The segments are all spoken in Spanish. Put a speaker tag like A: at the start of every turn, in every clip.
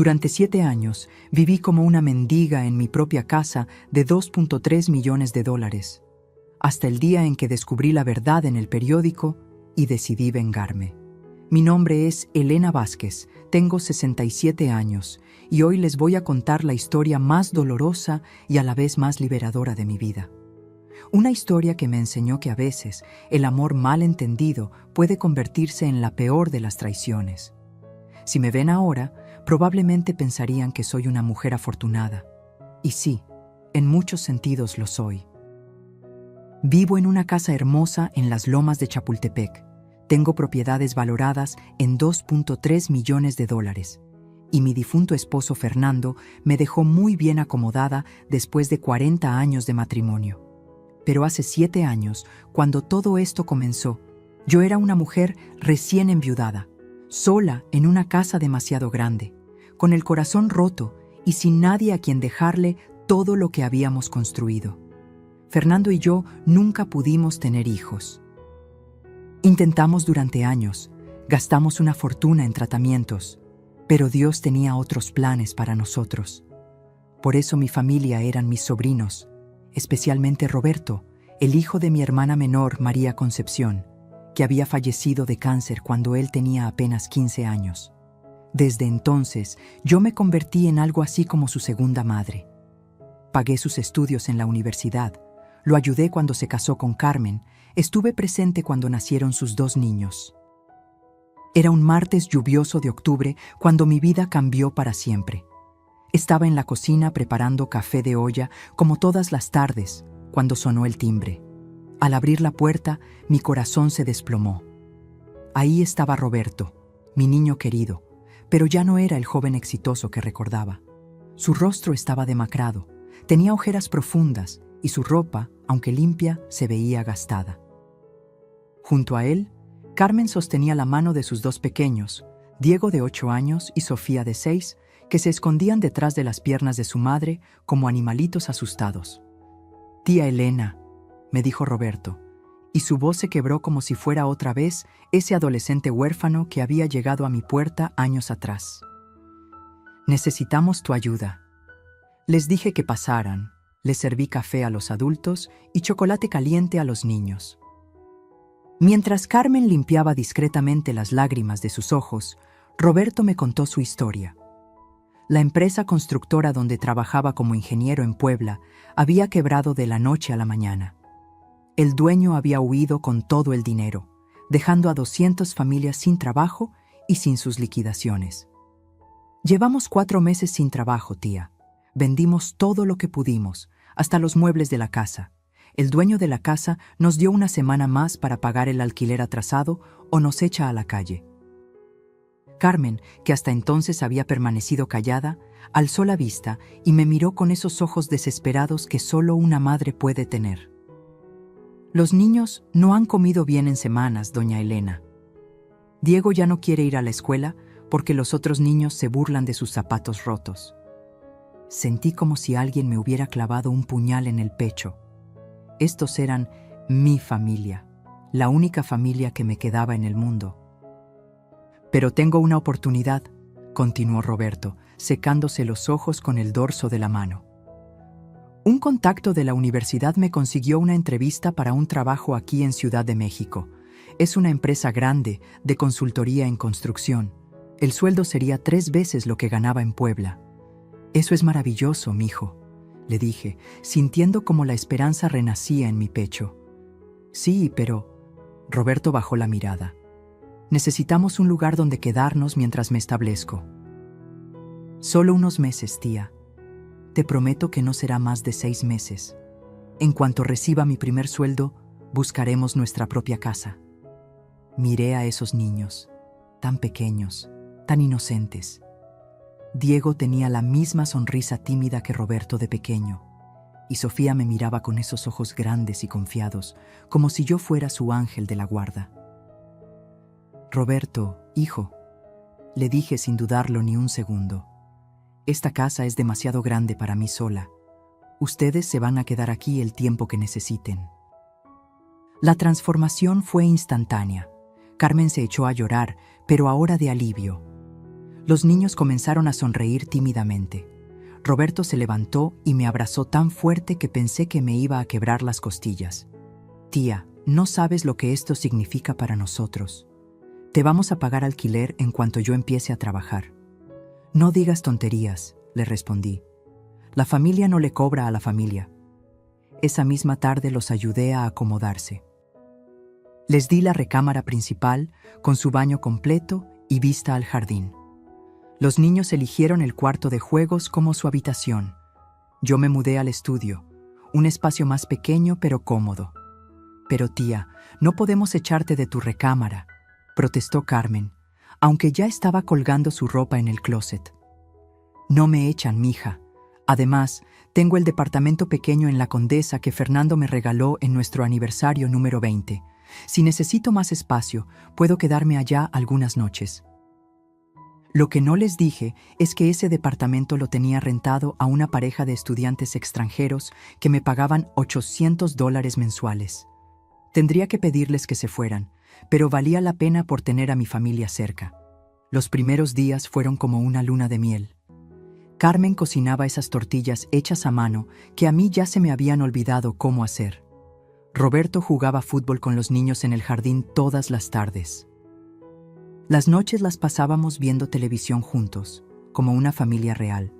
A: Durante 7 años viví como una mendiga en mi propia casa de $2.3 millones, hasta el día en que descubrí la verdad en el periódico y decidí vengarme. Mi nombre es Elena Vázquez, tengo 67 años y hoy les voy a contar la historia más dolorosa y a la vez más liberadora de mi vida. Una historia que me enseñó que a veces el amor mal entendido puede convertirse en la peor de las traiciones. Si me ven ahora, probablemente pensarían que soy una mujer afortunada. Y sí, en muchos sentidos lo soy. Vivo en una casa hermosa en las lomas de Chapultepec. Tengo propiedades valoradas en $2.3 millones y mi difunto esposo Fernando me dejó muy bien acomodada después de 40 años de matrimonio. Pero hace 7 años, cuando todo esto comenzó, yo era una mujer recién enviudada, sola en una casa demasiado grande, con el corazón roto y sin nadie a quien dejarle todo lo que habíamos construido. Fernando y yo nunca pudimos tener hijos. Intentamos durante años, gastamos una fortuna en tratamientos, pero Dios tenía otros planes para nosotros. Por eso mi familia eran mis sobrinos, especialmente Roberto, el hijo de mi hermana menor, María Concepción, que había fallecido de cáncer cuando él tenía apenas 15 años. Desde entonces, yo me convertí en algo así como su segunda madre. Pagué sus estudios en la universidad, lo ayudé cuando se casó con Carmen, estuve presente cuando nacieron sus 2 niños. Era un martes lluvioso de octubre cuando mi vida cambió para siempre. Estaba en la cocina preparando café de olla como todas las tardes, cuando sonó el timbre. Al abrir la puerta, mi corazón se desplomó. Ahí estaba Roberto, mi niño querido, pero ya no era el joven exitoso que recordaba. Su rostro estaba demacrado, tenía ojeras profundas y su ropa, aunque limpia, se veía gastada. Junto a él, Carmen sostenía la mano de sus 2 pequeños, Diego de 8 años y Sofía de 6, que se escondían detrás de las piernas de su madre como animalitos asustados. «Tía Elena», me dijo Roberto, y su voz se quebró como si fuera otra vez ese adolescente huérfano que había llegado a mi puerta años atrás. «Necesitamos tu ayuda». Les dije que pasaran, les serví café a los adultos y chocolate caliente a los niños. Mientras Carmen limpiaba discretamente las lágrimas de sus ojos, Roberto me contó su historia. La empresa constructora donde trabajaba como ingeniero en Puebla había quebrado de la noche a la mañana. El dueño había huido con todo el dinero, dejando a 200 familias sin trabajo y sin sus liquidaciones. «Llevamos 4 meses sin trabajo, tía. Vendimos todo lo que pudimos, hasta los muebles de la casa. El dueño de la casa nos dio una semana más para pagar el alquiler atrasado o nos echa a la calle». Carmen, que hasta entonces había permanecido callada, alzó la vista y me miró con esos ojos desesperados que solo una madre puede tener. «Los niños no han comido bien en semanas, doña Elena. Diego ya no quiere ir a la escuela porque los otros niños se burlan de sus zapatos rotos». Sentí como si alguien me hubiera clavado un puñal en el pecho. Estos eran mi familia, la única familia que me quedaba en el mundo. «Pero tengo una oportunidad», continuó Roberto, secándose los ojos con el dorso de la mano. «Un contacto de la universidad me consiguió una entrevista para un trabajo aquí en Ciudad de México. Es una empresa grande de consultoría en construcción. El sueldo sería 3 veces lo que ganaba en Puebla». «Eso es maravilloso, mijo», le dije, sintiendo como la esperanza renacía en mi pecho. «Sí, pero…» Roberto bajó la mirada. «Necesitamos un lugar donde quedarnos mientras me establezco». «Solo unos meses, tía. Te prometo que no será más de 6 meses. En cuanto reciba mi primer sueldo, buscaremos nuestra propia casa». Miré a esos niños, tan pequeños, tan inocentes. Diego tenía la misma sonrisa tímida que Roberto de pequeño, y Sofía me miraba con esos ojos grandes y confiados, como si yo fuera su ángel de la guarda. «Roberto, hijo», le dije sin dudarlo ni un segundo, «esta casa es demasiado grande para mí sola. Ustedes se van a quedar aquí el tiempo que necesiten». La transformación fue instantánea. Carmen se echó a llorar, pero ahora de alivio. Los niños comenzaron a sonreír tímidamente. Roberto se levantó y me abrazó tan fuerte que pensé que me iba a quebrar las costillas. Tía, no sabes lo que esto significa para nosotros. Te vamos a pagar alquiler en cuanto yo empiece a trabajar. No digas tonterías, le respondí. La familia no le cobra a la familia. Esa misma tarde los ayudé a acomodarse. Les di la recámara principal, con su baño completo y vista al jardín. Los niños eligieron el cuarto de juegos como su habitación. Yo me mudé al estudio, un espacio más pequeño pero cómodo. Pero tía, no podemos echarte de tu recámara, protestó Carmen, aunque ya estaba colgando su ropa en el closet. No me echan, mija. Además, tengo el departamento pequeño en La Condesa que Fernando me regaló en nuestro aniversario número 20. Si necesito más espacio, puedo quedarme allá algunas noches. Lo que no les dije es que ese departamento lo tenía rentado a una pareja de estudiantes extranjeros que me pagaban $800 mensuales. Tendría que pedirles que se fueran, pero valía la pena por tener a mi familia cerca. Los primeros días fueron como una luna de miel. Carmen cocinaba esas tortillas hechas a mano que a mí ya se me habían olvidado cómo hacer. Roberto jugaba fútbol con los niños en el jardín todas las tardes. Las noches las pasábamos viendo televisión juntos, como una familia real.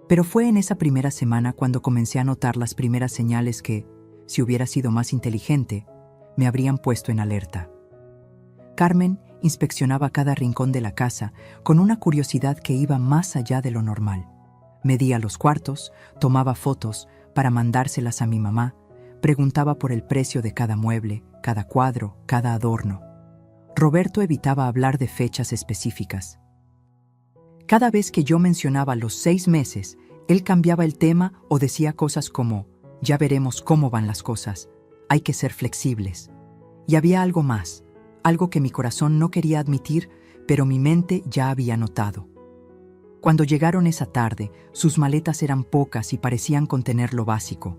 A: Pero fue en esa primera semana cuando comencé a notar las primeras señales que, si hubiera sido más inteligente, me habrían puesto en alerta. Carmen inspeccionaba cada rincón de la casa con una curiosidad que iba más allá de lo normal. Medía los cuartos, tomaba fotos para mandárselas a mi mamá, preguntaba por el precio de cada mueble, cada cuadro, cada adorno. Roberto evitaba hablar de fechas específicas. Cada vez que yo mencionaba los 6 meses, él cambiaba el tema o decía cosas como, ya veremos cómo van las cosas, hay que ser flexibles. Y había algo más, algo que mi corazón no quería admitir, pero mi mente ya había notado. Cuando llegaron esa tarde, sus maletas eran pocas y parecían contener lo básico.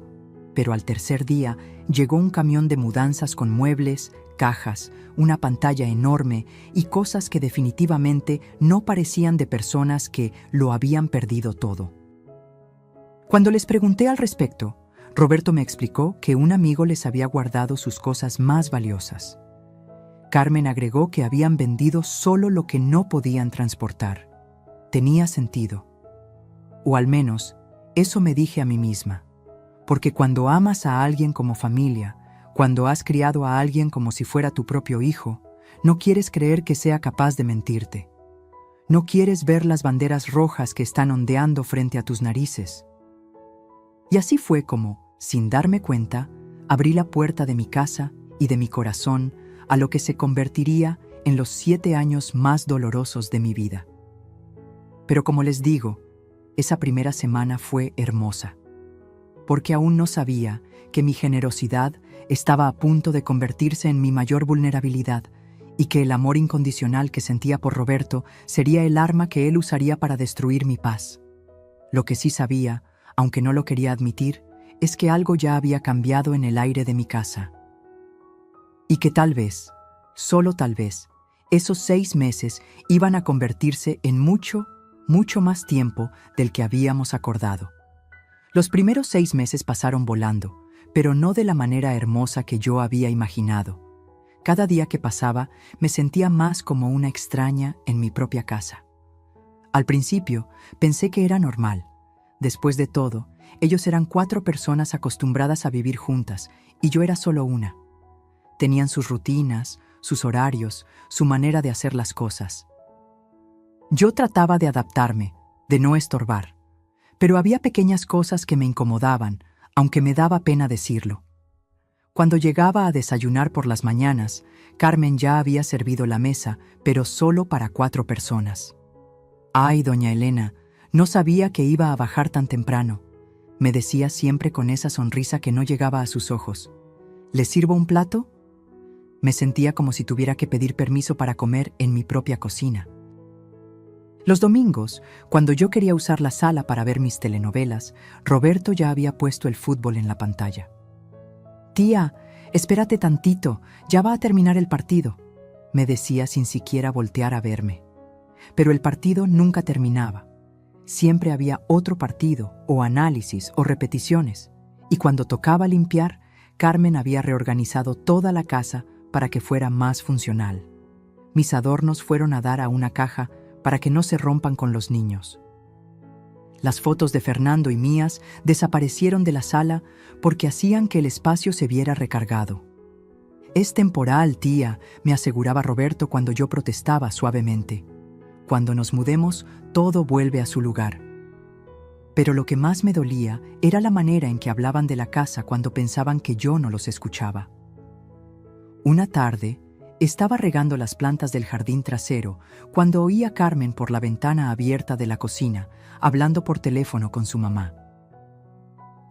A: Pero al tercer día llegó un camión de mudanzas con muebles, cajas, una pantalla enorme y cosas que definitivamente no parecían de personas que lo habían perdido todo. Cuando les pregunté al respecto, Roberto me explicó que un amigo les había guardado sus cosas más valiosas. Carmen agregó que habían vendido solo lo que no podían transportar. Tenía sentido. O al menos, eso me dije a mí misma. Porque cuando amas a alguien como familia, cuando has criado a alguien como si fuera tu propio hijo, no quieres creer que sea capaz de mentirte. No quieres ver las banderas rojas que están ondeando frente a tus narices. Y así fue como, sin darme cuenta, abrí la puerta de mi casa y de mi corazón a lo que se convertiría en los 7 años más dolorosos de mi vida. Pero como les digo, esa primera semana fue hermosa, porque aún no sabía que mi generosidad estaba a punto de convertirse en mi mayor vulnerabilidad y que el amor incondicional que sentía por Roberto sería el arma que él usaría para destruir mi paz. Lo que sí sabía, aunque no lo quería admitir, es que algo ya había cambiado en el aire de mi casa. Y que tal vez, solo tal vez, esos 6 meses iban a convertirse en mucho, mucho más tiempo del que habíamos acordado. Los primeros 6 meses pasaron volando, pero no de la manera hermosa que yo había imaginado. Cada día que pasaba, me sentía más como una extraña en mi propia casa. Al principio, pensé que era normal. Después de todo, ellos eran 4 personas acostumbradas a vivir juntas, y yo era solo una. Tenían sus rutinas, sus horarios, su manera de hacer las cosas. Yo trataba de adaptarme, de no estorbar, pero había pequeñas cosas que me incomodaban, aunque me daba pena decirlo. Cuando llegaba a desayunar por las mañanas, Carmen ya había servido la mesa, pero solo para 4 personas. «Ay, doña Elena, no sabía que iba a bajar tan temprano», me decía siempre con esa sonrisa que no llegaba a sus ojos. «¿Le sirvo un plato?». Me sentía como si tuviera que pedir permiso para comer en mi propia cocina. Los domingos, cuando yo quería usar la sala para ver mis telenovelas, Roberto ya había puesto el fútbol en la pantalla. «Tía, espérate tantito, ya va a terminar el partido», me decía sin siquiera voltear a verme. Pero el partido nunca terminaba. Siempre había otro partido, o análisis, o repeticiones. Y cuando tocaba limpiar, Carmen había reorganizado toda la casa para que fuera más funcional. Mis adornos fueron a dar a una caja para que no se rompan con los niños. Las fotos de Fernando y mías desaparecieron de la sala porque hacían que el espacio se viera recargado. «Es temporal, tía», me aseguraba Roberto cuando yo protestaba suavemente. «Cuando nos mudemos, todo vuelve a su lugar». Pero lo que más me dolía era la manera en que hablaban de la casa cuando pensaban que yo no los escuchaba. Una tarde, estaba regando las plantas del jardín trasero cuando oí a Carmen por la ventana abierta de la cocina, hablando por teléfono con su mamá.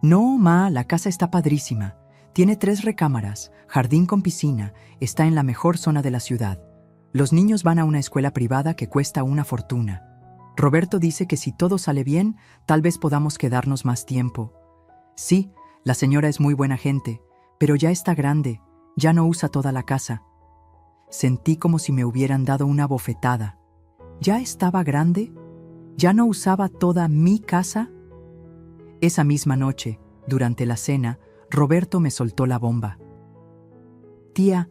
A: «No, ma, la casa está padrísima. Tiene 3 recámaras, jardín con piscina, está en la mejor zona de la ciudad. Los niños van a una escuela privada que cuesta una fortuna. Roberto dice que si todo sale bien, tal vez podamos quedarnos más tiempo. Sí, la señora es muy buena gente, pero ya está grande, ya no usa toda la casa». Sentí como si me hubieran dado una bofetada. ¿Ya estaba grande? ¿Ya no usaba toda mi casa? Esa misma noche, durante la cena, Roberto me soltó la bomba. «Tía,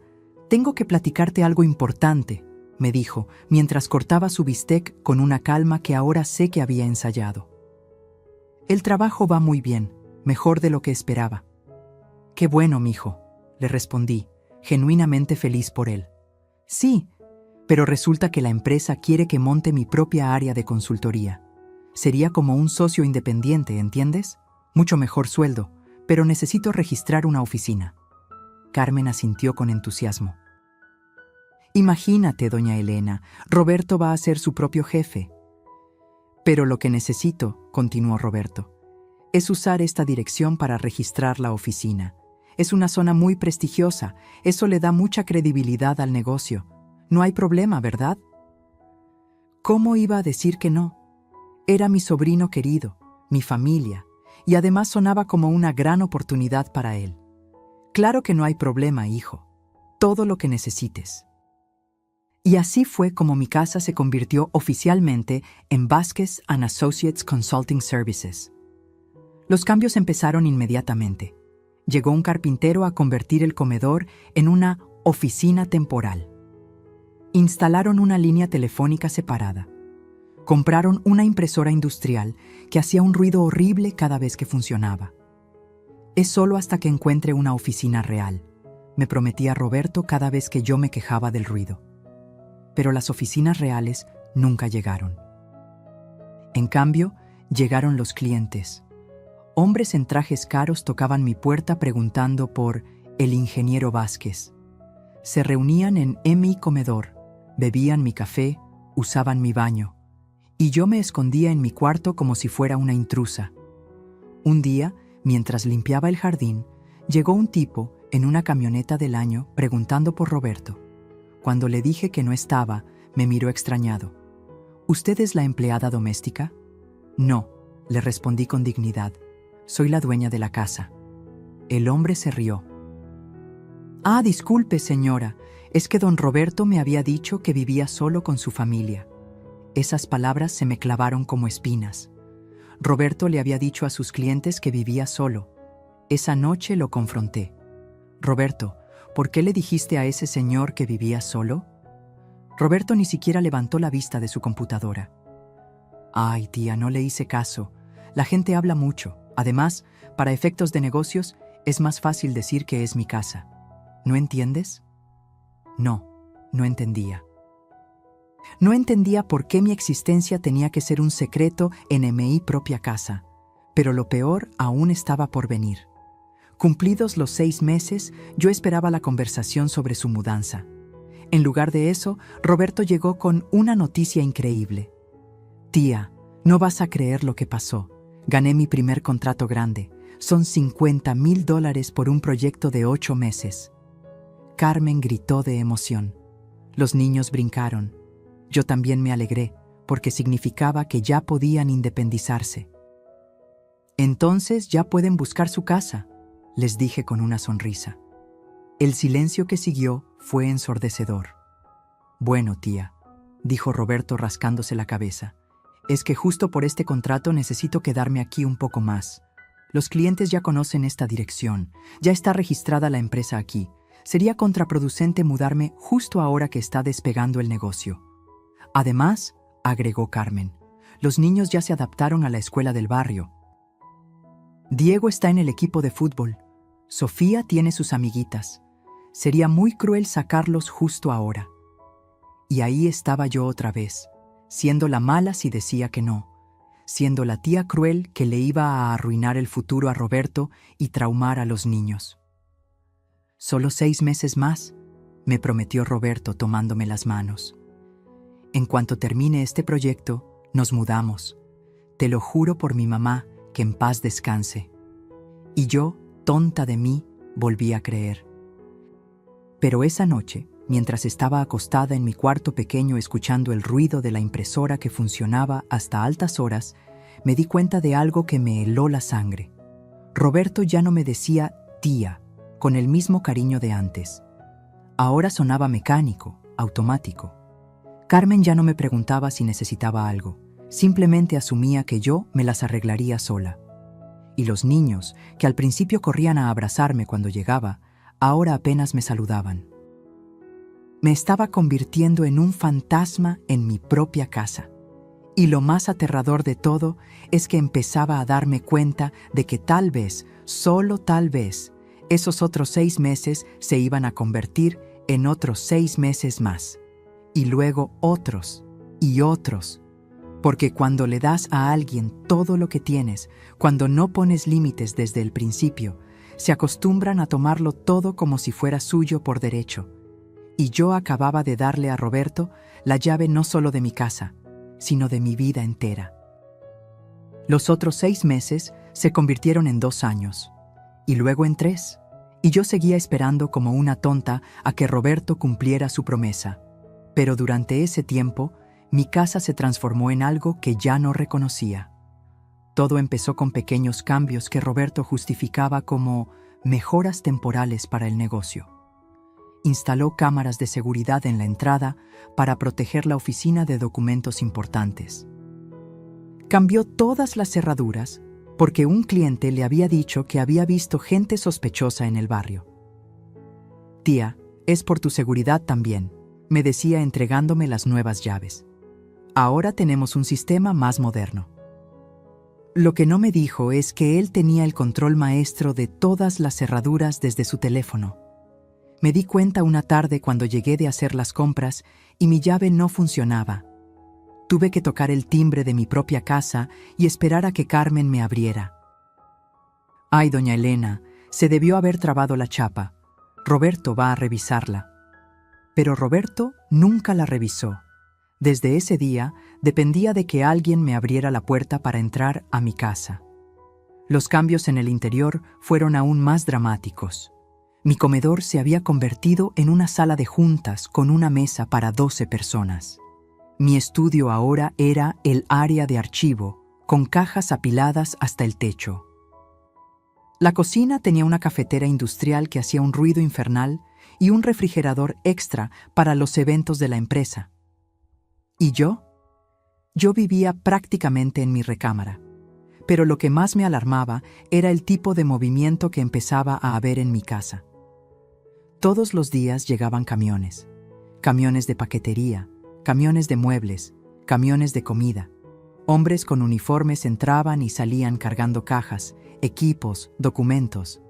A: tengo que platicarte algo importante», me dijo, mientras cortaba su bistec con una calma que ahora sé que había ensayado. «El trabajo va muy bien, mejor de lo que esperaba». «Qué bueno, mijo», le respondí, genuinamente feliz por él. «Sí, pero resulta que la empresa quiere que monte mi propia área de consultoría. Sería como un socio independiente, ¿entiendes? Mucho mejor sueldo, pero necesito registrar una oficina». Carmen asintió con entusiasmo. «Imagínate, doña Elena, Roberto va a ser su propio jefe». «Pero lo que necesito», continuó Roberto, «es usar esta dirección para registrar la oficina. Es una zona muy prestigiosa, eso le da mucha credibilidad al negocio. No hay problema, ¿verdad?». ¿Cómo iba a decir que no? Era mi sobrino querido, mi familia, y además sonaba como una gran oportunidad para él. «Claro que no hay problema, hijo. Todo lo que necesites». Y así fue como mi casa se convirtió oficialmente en Vázquez & Associates Consulting Services. Los cambios empezaron inmediatamente. Llegó un carpintero a convertir el comedor en una oficina temporal. Instalaron una línea telefónica separada. Compraron una impresora industrial que hacía un ruido horrible cada vez que funcionaba. «Es solo hasta que encuentre una oficina real», me prometía Roberto cada vez que yo me quejaba del ruido. Pero las oficinas reales nunca llegaron. En cambio, llegaron los clientes. Hombres en trajes caros tocaban mi puerta preguntando por el ingeniero Vázquez. Se reunían en mi comedor, bebían mi café, usaban mi baño, y yo me escondía en mi cuarto como si fuera una intrusa. Un día, mientras limpiaba el jardín, llegó un tipo en una camioneta del año preguntando por Roberto. Cuando le dije que no estaba, me miró extrañado. «¿Usted es la empleada doméstica?» «No», le respondí con dignidad. «Soy la dueña de la casa». El hombre se rió. «Ah, disculpe, señora, es que don Roberto me había dicho que vivía solo con su familia». Esas palabras se me clavaron como espinas. Roberto le había dicho a sus clientes que vivía solo. Esa noche lo confronté. «Roberto, ¿por qué le dijiste a ese señor que vivía solo?» Roberto ni siquiera levantó la vista de su computadora. «Ay, tía, no le hice caso. La gente habla mucho. Además, para efectos de negocios, es más fácil decir que es mi casa. ¿No entiendes?» No, no entendía. No entendía por qué mi existencia tenía que ser un secreto en mi propia casa. Pero lo peor aún estaba por venir. Cumplidos los 6 meses, yo esperaba la conversación sobre su mudanza. En lugar de eso, Roberto llegó con una noticia increíble. «Tía, no vas a creer lo que pasó. Gané mi primer contrato grande. Son $50,000 por un proyecto de 8 meses». Carmen gritó de emoción. Los niños brincaron. Yo también me alegré, porque significaba que ya podían independizarse. «Entonces ya pueden buscar su casa», les dije con una sonrisa. El silencio que siguió fue ensordecedor. «Bueno, tía, dijo Roberto rascándose la cabeza. Es que justo por este contrato necesito quedarme aquí un poco más. Los clientes ya conocen esta dirección, ya está registrada la empresa aquí. Sería contraproducente mudarme justo ahora que está despegando el negocio. Además, agregó Carmen, los niños ya se adaptaron a la escuela del barrio. Diego está en el equipo de fútbol. Sofía tiene sus amiguitas. Sería muy cruel sacarlos justo ahora. Y ahí estaba yo otra vez, siendo la mala si decía que no, siendo la tía cruel que le iba a arruinar el futuro a Roberto y traumar a los niños. Solo 6 meses más, me prometió Roberto tomándome las manos. En cuanto termine este proyecto, nos mudamos. Te lo juro por mi mamá, que en paz descanse. Y yo, tonta de mí, volví a creer. Pero esa noche, mientras estaba acostada en mi cuarto pequeño escuchando el ruido de la impresora que funcionaba hasta altas horas, me di cuenta de algo que me heló la sangre. Roberto ya no me decía tía, con el mismo cariño de antes. Ahora sonaba mecánico, automático. Carmen ya no me preguntaba si necesitaba algo, simplemente asumía que yo me las arreglaría sola. Y los niños, que al principio corrían a abrazarme cuando llegaba, ahora apenas me saludaban. Me estaba convirtiendo en un fantasma en mi propia casa. Y lo más aterrador de todo es que empezaba a darme cuenta de que tal vez, solo tal vez, esos otros 6 meses se iban a convertir en otros 6 meses más. Y luego otros, y otros. Porque cuando le das a alguien todo lo que tienes, cuando no pones límites desde el principio, se acostumbran a tomarlo todo como si fuera suyo por derecho. Y yo acababa de darle a Roberto la llave no solo de mi casa, sino de mi vida entera. Los otros 6 meses se convirtieron en 2 años, y luego en 3, y yo seguía esperando como una tonta a que Roberto cumpliera su promesa. Pero durante ese tiempo, mi casa se transformó en algo que ya no reconocía. Todo empezó con pequeños cambios que Roberto justificaba como mejoras temporales para el negocio. Instaló cámaras de seguridad en la entrada para proteger la oficina de documentos importantes. Cambió todas las cerraduras porque un cliente le había dicho que había visto gente sospechosa en el barrio. Tía, es por tu seguridad también, me decía entregándome las nuevas llaves. Ahora tenemos un sistema más moderno. Lo que no me dijo es que él tenía el control maestro de todas las cerraduras desde su teléfono. Me di cuenta una tarde cuando llegué de hacer las compras y mi llave no funcionaba. Tuve que tocar el timbre de mi propia casa y esperar a que Carmen me abriera. Ay, doña Elena, se debió haber trabado la chapa. Roberto va a revisarla. Pero Roberto nunca la revisó. Desde ese día, dependía de que alguien me abriera la puerta para entrar a mi casa. Los cambios en el interior fueron aún más dramáticos. Mi comedor se había convertido en una sala de juntas con una mesa para 12 personas. Mi estudio ahora era el área de archivo, con cajas apiladas hasta el techo. La cocina tenía una cafetera industrial que hacía un ruido infernal y un refrigerador extra para los eventos de la empresa. ¿Y yo? Yo vivía prácticamente en mi recámara, pero lo que más me alarmaba era el tipo de movimiento que empezaba a haber en mi casa. Todos los días llegaban camiones de paquetería, camiones de muebles, camiones de comida. Hombres con uniformes entraban y salían cargando cajas, equipos, documentos.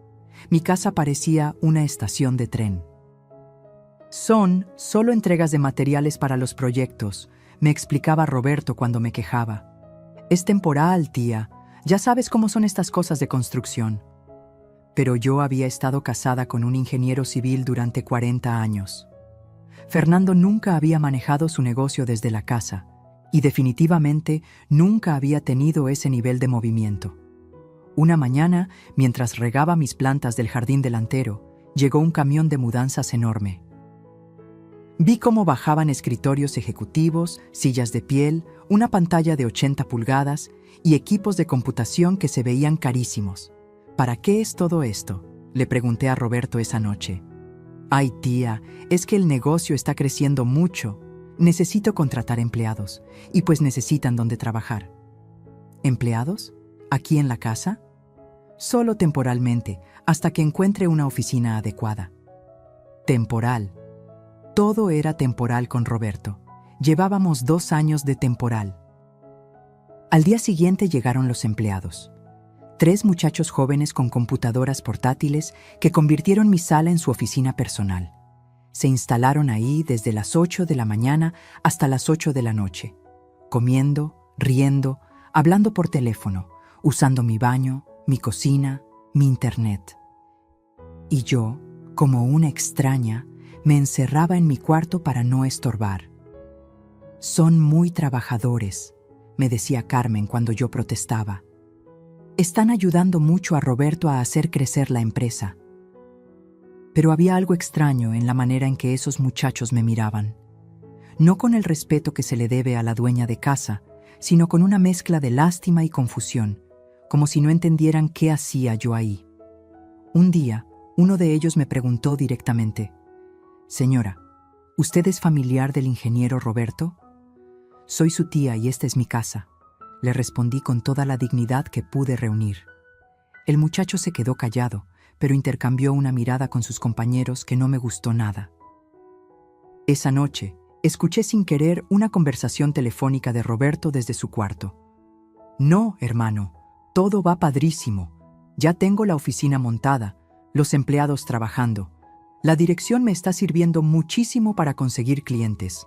A: Mi casa parecía una estación de tren. Son solo entregas de materiales para los proyectos, me explicaba Roberto cuando me quejaba. Es temporal, tía. Ya sabes cómo son estas cosas de construcción. Pero yo había estado casada con un ingeniero civil durante 40 años. Fernando nunca había manejado su negocio desde la casa y definitivamente nunca había tenido ese nivel de movimiento. Una mañana, mientras regaba mis plantas del jardín delantero, llegó un camión de mudanzas enorme. Vi cómo bajaban escritorios ejecutivos, sillas de piel, una pantalla de 80 pulgadas y equipos de computación que se veían carísimos. ¿Para qué es todo esto?, le pregunté a Roberto esa noche. Ay, tía, es que el negocio está creciendo mucho. Necesito contratar empleados, y pues necesitan donde trabajar. ¿Empleados? ¿Aquí en la casa? Solo temporalmente, hasta que encuentre una oficina adecuada. Temporal. Todo era temporal con Roberto. Llevábamos 2 años de temporal. Al día siguiente llegaron los empleados. 3 muchachos jóvenes con computadoras portátiles que convirtieron mi sala en su oficina personal. Se instalaron ahí desde las 8 de la mañana hasta las 8 de la noche, comiendo, riendo, hablando por teléfono, usando mi baño, mi cocina, mi internet. Y yo, como una extraña, me encerraba en mi cuarto para no estorbar. Son muy trabajadores, me decía Carmen cuando yo protestaba. Están ayudando mucho a Roberto a hacer crecer la empresa. Pero había algo extraño en la manera en que esos muchachos me miraban. No con el respeto que se le debe a la dueña de casa, sino con una mezcla de lástima y confusión, como si no entendieran qué hacía yo ahí. Un día, uno de ellos me preguntó directamente: «Señora, ¿usted es familiar del ingeniero Roberto?» «Soy su tía y esta es mi casa», le respondí con toda la dignidad que pude reunir. El muchacho se quedó callado, pero intercambió una mirada con sus compañeros que no me gustó nada. Esa noche, escuché sin querer una conversación telefónica de Roberto desde su cuarto. «No, hermano, todo va padrísimo. Ya tengo la oficina montada, los empleados trabajando. La dirección me está sirviendo muchísimo para conseguir clientes.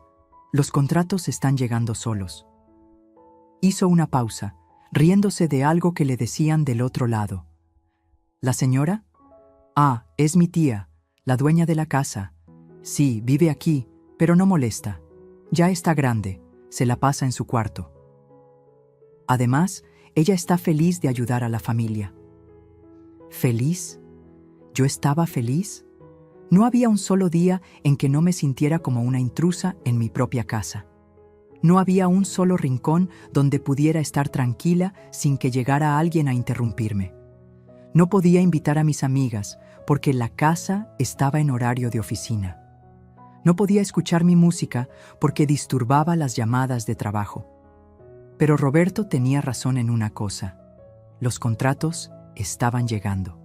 A: Los contratos están llegando solos». Hizo una pausa, riéndose de algo que le decían del otro lado. «¿La señora?» «Ah, es mi tía, la dueña de la casa. Sí, vive aquí, pero no molesta. Ya está grande, se la pasa en su cuarto. Además, ella está feliz de ayudar a la familia». ¿Feliz? ¿Yo estaba feliz? No había un solo día en que no me sintiera como una intrusa en mi propia casa. No había un solo rincón donde pudiera estar tranquila sin que llegara alguien a interrumpirme. No podía invitar a mis amigas porque la casa estaba en horario de oficina. No podía escuchar mi música porque disturbaba las llamadas de trabajo. Pero Roberto tenía razón en una cosa: los contratos estaban llegando.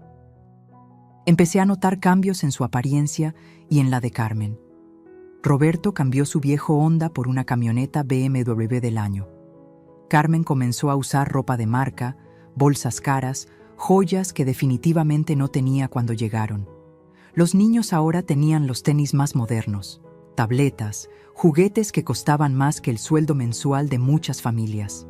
A: Empecé a notar cambios en su apariencia y en la de Carmen. Roberto cambió su viejo Honda por una camioneta BMW del año. Carmen comenzó a usar ropa de marca, bolsas caras, joyas que definitivamente no tenía cuando llegaron. Los niños ahora tenían los tenis más modernos, tabletas, juguetes que costaban más que el sueldo mensual de muchas familias.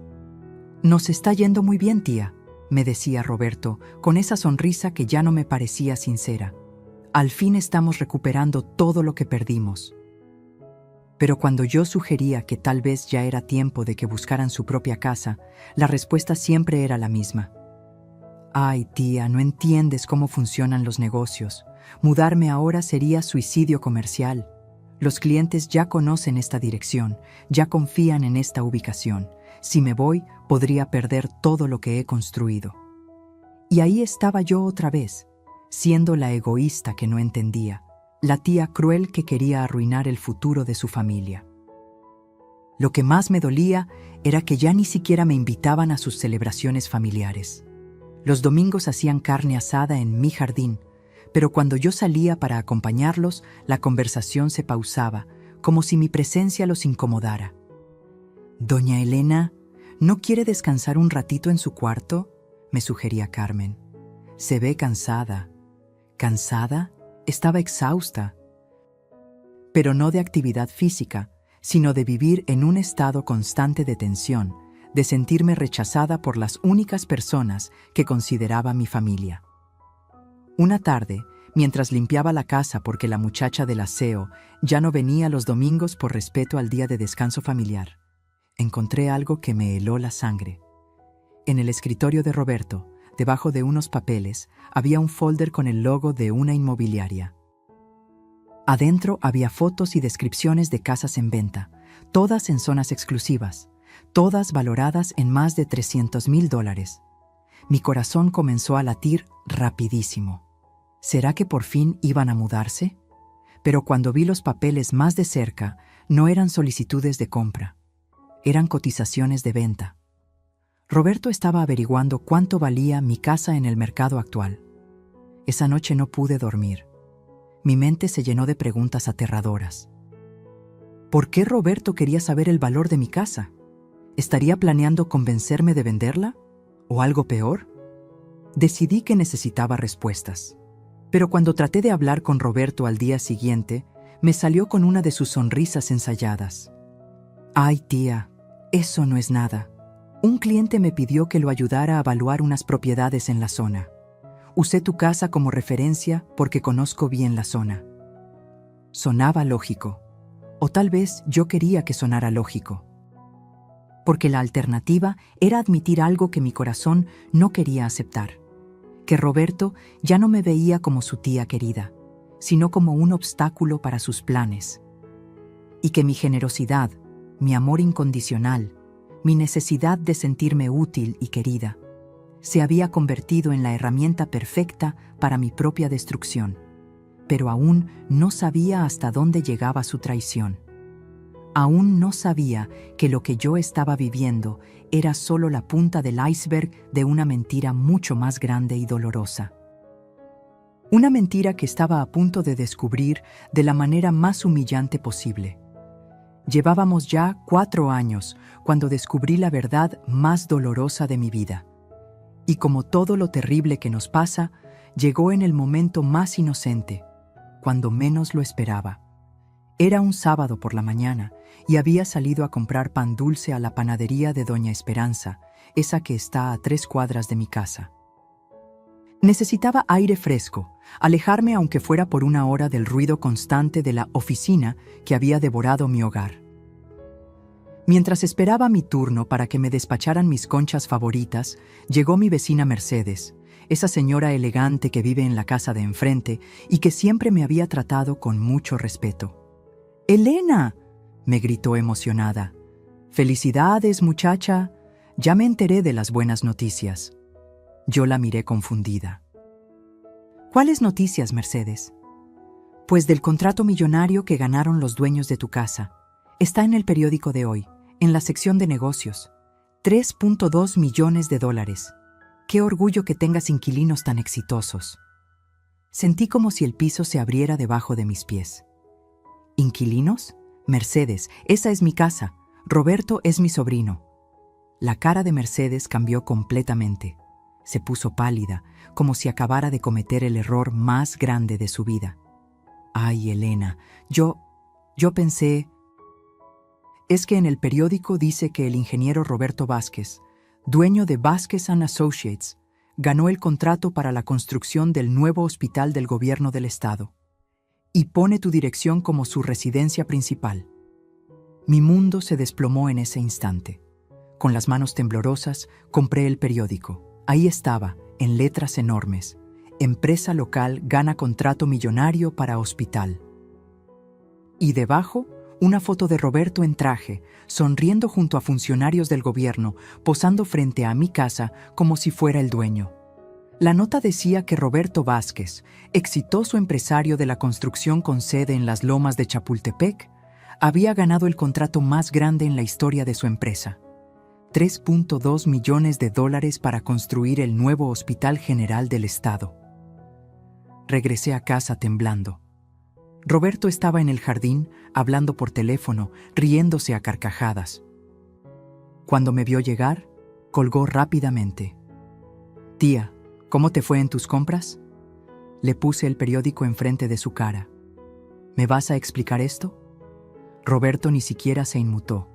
A: «Nos está yendo muy bien, tía», me decía Roberto, con esa sonrisa que ya no me parecía sincera. «Al fin estamos recuperando todo lo que perdimos». Pero cuando yo sugería que tal vez ya era tiempo de que buscaran su propia casa, la respuesta siempre era la misma. «Ay, tía, no entiendes cómo funcionan los negocios. Mudarme ahora sería suicidio comercial. Los clientes ya conocen esta dirección, ya confían en esta ubicación. Si me voy, podría perder todo lo que he construido». Y ahí estaba yo otra vez, siendo la egoísta que no entendía, la tía cruel que quería arruinar el futuro de su familia. Lo que más me dolía era que ya ni siquiera me invitaban a sus celebraciones familiares. Los domingos hacían carne asada en mi jardín, pero cuando yo salía para acompañarlos, la conversación se pausaba, como si mi presencia los incomodara. «Doña Elena, ¿no quiere descansar un ratito en su cuarto?», me sugería Carmen. «Se ve cansada». ¿Cansada? Estaba exhausta. Pero no de actividad física, sino de vivir en un estado constante de tensión, de sentirme rechazada por las únicas personas que consideraba mi familia. Una tarde, mientras limpiaba la casa porque la muchacha del aseo ya no venía los domingos por respeto al día de descanso familiar, encontré algo que me heló la sangre. En el escritorio de Roberto, debajo de unos papeles, había un folder con el logo de una inmobiliaria. Adentro había fotos y descripciones de casas en venta, todas en zonas exclusivas, todas valoradas en más de $300,000. Mi corazón comenzó a latir rapidísimo. ¿Será que por fin iban a mudarse? Pero cuando vi los papeles más de cerca, No eran solicitudes de compra, eran cotizaciones de venta. Roberto estaba averiguando cuánto valía mi casa en el mercado actual. Esa noche no pude dormir. Mi mente se llenó de preguntas aterradoras. ¿Por qué Roberto quería saber el valor de mi casa? ¿Estaría planeando convencerme de venderla? ¿O algo peor? Decidí que necesitaba respuestas. Pero cuando traté de hablar con Roberto al día siguiente, me salió con una de sus sonrisas ensayadas. «Ay, tía, eso no es nada. Un cliente me pidió que lo ayudara a evaluar unas propiedades en la zona. Usé tu casa como referencia porque conozco bien la zona». Sonaba lógico. O tal vez yo quería que sonara lógico. Porque la alternativa era admitir algo que mi corazón no quería aceptar. Que Roberto ya no me veía como su tía querida, sino como un obstáculo para sus planes. Y que mi generosidad, mi amor incondicional, mi necesidad de sentirme útil y querida, se había convertido en la herramienta perfecta para mi propia destrucción. Pero aún no sabía hasta dónde llegaba su traición. Aún no sabía que lo que yo estaba viviendo era solo la punta del iceberg de una mentira mucho más grande y dolorosa. Una mentira que estaba a punto de descubrir de la manera más humillante posible. Llevábamos ya 4 años cuando descubrí la verdad más dolorosa de mi vida. Y como todo lo terrible que nos pasa, llegó en el momento más inocente, cuando menos lo esperaba. Era un sábado por la mañana y había salido a comprar pan dulce a la panadería de Doña Esperanza, esa que está a 3 cuadras de mi casa. Necesitaba aire fresco, alejarme aunque fuera por 1 hora del ruido constante de la oficina que había devorado mi hogar. Mientras esperaba mi turno para que me despacharan mis conchas favoritas, llegó mi vecina Mercedes, esa señora elegante que vive en la casa de enfrente y que siempre me había tratado con mucho respeto. «¡Elena!», me gritó emocionada. «¡Felicidades, muchacha! Ya me enteré de las buenas noticias». Yo la miré confundida. «¿Cuáles noticias, Mercedes?» «Pues del contrato millonario que ganaron los dueños de tu casa. Está en el periódico de hoy, en la sección de negocios. $3.2 millones. ¡Qué orgullo que tengas inquilinos tan exitosos!». Sentí como si el piso se abriera debajo de mis pies. ¿Inquilinos? Mercedes, esa es mi casa. Roberto es mi sobrino. La cara de Mercedes cambió completamente. Se puso pálida, como si acabara de cometer el error más grande de su vida. «Ay, Elena, yo pensé...». «Es que en el periódico dice que el ingeniero Roberto Vázquez, dueño de Vázquez & Associates, ganó el contrato para la construcción del nuevo hospital del gobierno del estado. Y pone tu dirección como su residencia principal». Mi mundo se desplomó en ese instante. Con las manos temblorosas, compré el periódico. Ahí estaba, en letras enormes: «Empresa local gana contrato millonario para hospital». Y debajo, una foto de Roberto en traje, sonriendo junto a funcionarios del gobierno, posando frente a mi casa como si fuera el dueño. La nota decía que Roberto Vázquez, exitoso empresario de la construcción con sede en las lomas de Chapultepec, había ganado el contrato más grande en la historia de su empresa. $3.2 millones para construir el nuevo Hospital General del Estado. Regresé a casa temblando. Roberto estaba en el jardín, hablando por teléfono, riéndose a carcajadas. Cuando me vio llegar, colgó rápidamente. «Tía, ¿cómo te fue en tus compras?». Le puse el periódico enfrente de su cara. «¿Me vas a explicar esto?». Roberto ni siquiera se inmutó.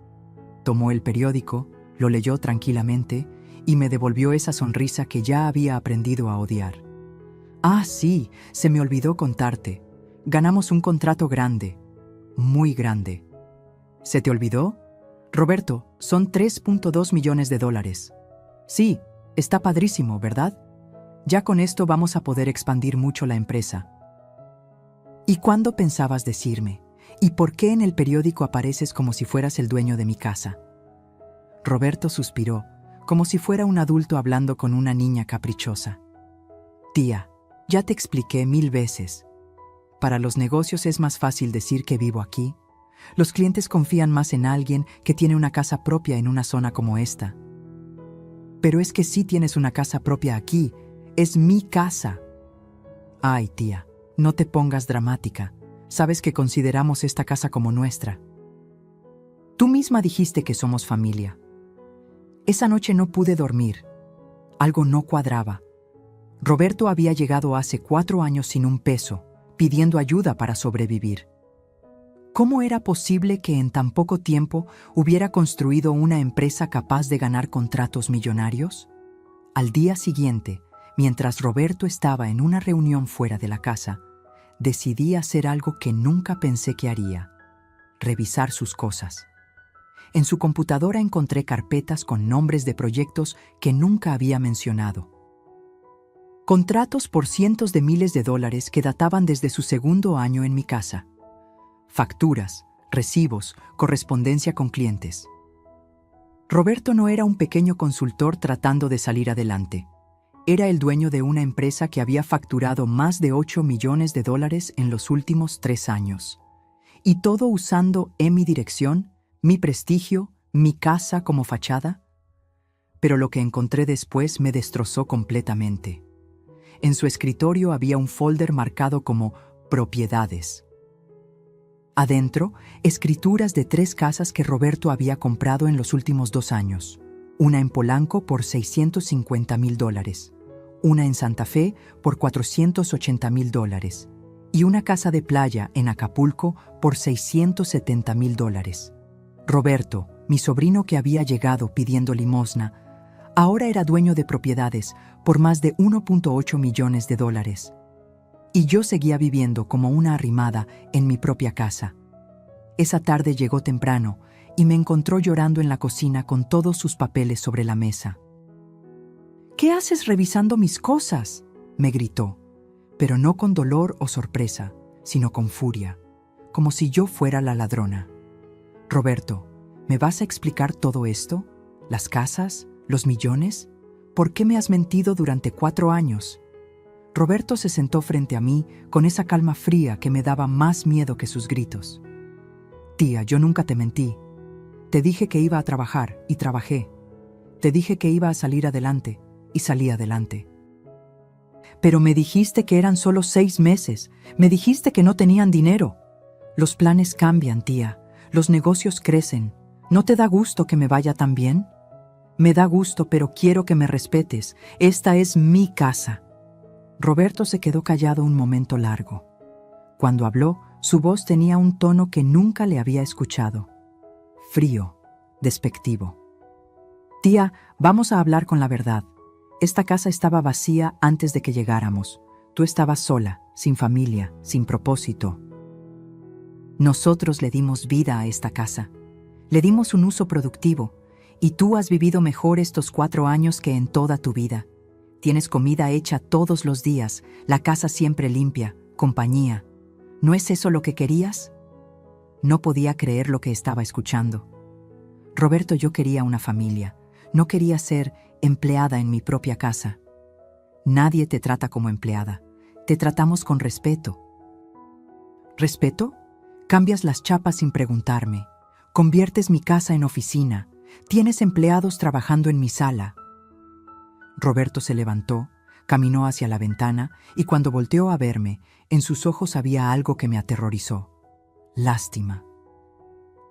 A: Tomó el periódico, lo leyó tranquilamente y me devolvió esa sonrisa que ya había aprendido a odiar. «Ah, sí, se me olvidó contarte. Ganamos un contrato grande, muy grande». «¿Se te olvidó?». «Roberto, son $3.2 millones. Sí, está padrísimo, ¿verdad? Ya con esto vamos a poder expandir mucho la empresa». «¿Y cuándo pensabas decirme? ¿Y por qué en el periódico apareces como si fueras el dueño de mi casa?». Roberto suspiró, como si fuera un adulto hablando con una niña caprichosa. «Tía, ya te expliqué 1000 veces. Para los negocios es más fácil decir que vivo aquí. Los clientes confían más en alguien que tiene una casa propia en una zona como esta. Pero es que sí tienes una casa propia aquí. Es mi casa. Ay, tía, no te pongas dramática. Sabes que consideramos esta casa como nuestra. Tú misma dijiste que somos familia. Esa noche no pude dormir. Algo no cuadraba. Roberto había llegado hace 4 años sin un peso, pidiendo ayuda para sobrevivir. ¿Cómo era posible que en tan poco tiempo hubiera construido una empresa capaz de ganar contratos millonarios? Al día siguiente, mientras Roberto estaba en una reunión fuera de la casa, decidí hacer algo que nunca pensé que haría: revisar sus cosas. En su computadora encontré carpetas con nombres de proyectos que nunca había mencionado. Contratos por cientos de miles de dólares que databan desde su segundo año en mi casa. Facturas, recibos, correspondencia con clientes. Roberto no era un pequeño consultor tratando de salir adelante. Era el dueño de una empresa que había facturado más de 8 millones de dólares en los últimos 3 años. Y todo usando mi dirección, mi prestigio, mi casa como fachada. Pero lo que encontré después me destrozó completamente. En su escritorio había un folder marcado como propiedades. Adentro, escrituras de 3 casas que Roberto había comprado en los últimos 2 años. Una en Polanco por $650,000, una en Santa Fe por $480,000 y una casa de playa en Acapulco por $670,000. Roberto, mi sobrino que había llegado pidiendo limosna, ahora era dueño de propiedades por más de $1.8 millones. Y yo seguía viviendo como una arrimada en mi propia casa. Esa tarde llegó temprano y me encontró llorando en la cocina con todos sus papeles sobre la mesa. «¿Qué haces revisando mis cosas?», me gritó, pero no con dolor o sorpresa, sino con furia, como si yo fuera la ladrona. «Roberto, ¿me vas a explicar todo esto? ¿Las casas? ¿Los millones? ¿Por qué me has mentido durante 4 años?» Roberto se sentó frente a mí con esa calma fría que me daba más miedo que sus gritos. «Tía, yo nunca te mentí. Te dije que iba a trabajar y trabajé. Te dije que iba a salir adelante y salí adelante. Pero me dijiste que eran solo 6 meses. Me dijiste que no tenían dinero. Los planes cambian, tía. Los negocios crecen. ¿No te da gusto que me vaya tan bien? Me da gusto, pero quiero que me respetes. Esta es mi casa». Roberto se quedó callado un momento largo. Cuando habló, su voz tenía un tono que nunca le había escuchado. Frío, despectivo. «Tía, vamos a hablar con la verdad. Esta casa estaba vacía antes de que llegáramos. Tú estabas sola, sin familia, sin propósito. Nosotros le dimos vida a esta casa. Le dimos un uso productivo. Y tú has vivido mejor estos 4 años que en toda tu vida. Tienes comida hecha todos los días, la casa siempre limpia, compañía. ¿No es eso lo que querías?». No podía creer lo que estaba escuchando. «Roberto, yo quería una familia. No quería ser empleada en mi propia casa. Nadie te trata como empleada. Te tratamos con respeto». «¿Respeto? Cambias las chapas sin preguntarme. Conviertes mi casa en oficina. Tienes empleados trabajando en mi sala». Roberto se levantó, caminó hacia la ventana y cuando volteó a verme, en sus ojos había algo que me aterrorizó. Lástima.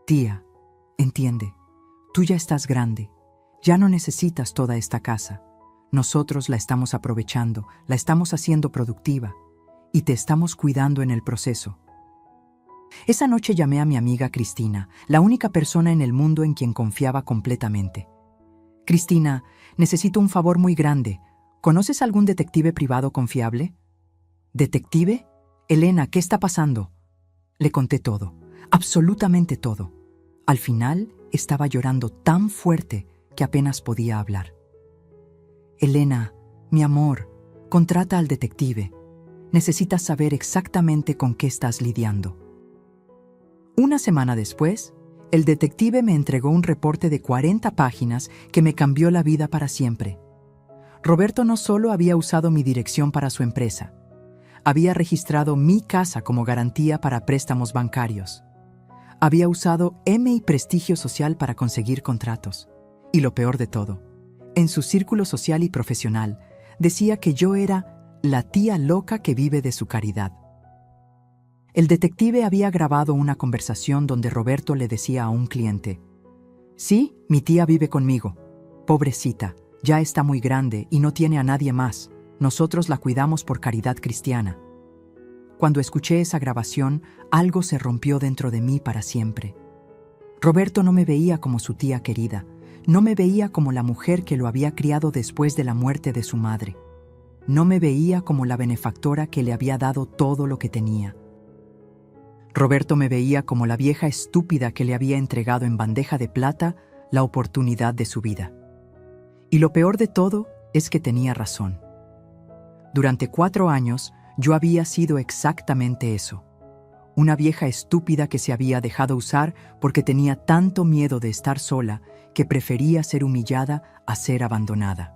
A: «Tía, entiende, tú ya estás grande. Ya no necesitas toda esta casa. Nosotros la estamos aprovechando, la estamos haciendo productiva y te estamos cuidando en el proceso». Esa noche llamé a mi amiga Cristina, la única persona en el mundo en quien confiaba completamente. «Cristina, necesito un favor muy grande. ¿Conoces algún detective privado confiable?» «¿Detective? Elena, ¿qué está pasando?». Le conté todo, absolutamente todo. Al final estaba llorando tan fuerte que apenas podía hablar. «Elena, mi amor, contrata al detective. Necesitas saber exactamente con qué estás lidiando». Una semana después, el detective me entregó un reporte de 40 páginas que me cambió la vida para siempre. Roberto no solo había usado mi dirección para su empresa, había registrado mi casa como garantía para préstamos bancarios. Había usado y prestigio social para conseguir contratos. Y lo peor de todo, en su círculo social y profesional, decía que yo era la tía loca que vive de su caridad. El detective había grabado una conversación donde Roberto le decía a un cliente: «Sí, mi tía vive conmigo. Pobrecita, ya está muy grande y no tiene a nadie más. Nosotros la cuidamos por caridad cristiana». Cuando escuché esa grabación, algo se rompió dentro de mí para siempre. Roberto no me veía como su tía querida, no me veía como la mujer que lo había criado después de la muerte de su madre. No me veía como la benefactora que le había dado todo lo que tenía. Roberto me veía como la vieja estúpida que le había entregado en bandeja de plata la oportunidad de su vida. Y lo peor de todo es que tenía razón. Durante 4 años, yo había sido exactamente eso. Una vieja estúpida que se había dejado usar porque tenía tanto miedo de estar sola que prefería ser humillada a ser abandonada.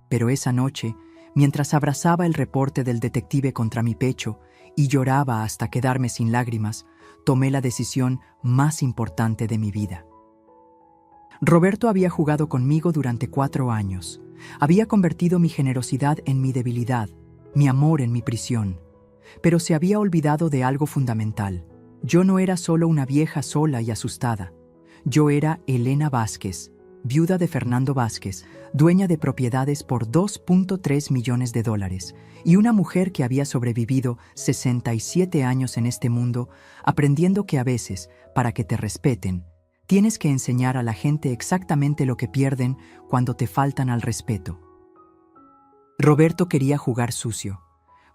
A: Pero esa noche, mientras abrazaba el reporte del detective contra mi pecho y lloraba hasta quedarme sin lágrimas, tomé la decisión más importante de mi vida. Roberto había jugado conmigo durante 4 años. Había convertido mi generosidad en mi debilidad, mi amor en mi prisión. Pero se había olvidado de algo fundamental. Yo no era solo una vieja sola y asustada. Yo era Elena Vázquez, viuda de Fernando Vázquez, dueña de propiedades por $2.3 millones, y una mujer que había sobrevivido 67 años en este mundo, aprendiendo que a veces, para que te respeten, tienes que enseñar a la gente exactamente lo que pierden cuando te faltan al respeto. Roberto quería jugar sucio,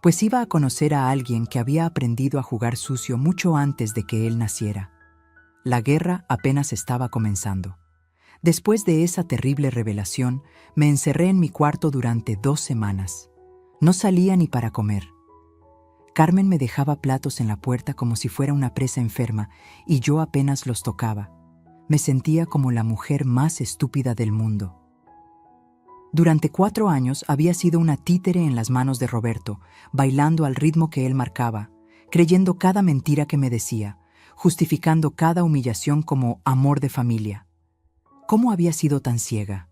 A: pues iba a conocer a alguien que había aprendido a jugar sucio mucho antes de que él naciera. La guerra apenas estaba comenzando. Después de esa terrible revelación, me encerré en mi cuarto durante 2 semanas. No salía ni para comer. Carmen me dejaba platos en la puerta como si fuera una presa enferma y yo apenas los tocaba. Me sentía como la mujer más estúpida del mundo. Durante 4 años había sido una títere en las manos de Roberto, bailando al ritmo que él marcaba, creyendo cada mentira que me decía, justificando cada humillación como amor de familia. ¿Cómo había sido tan ciega?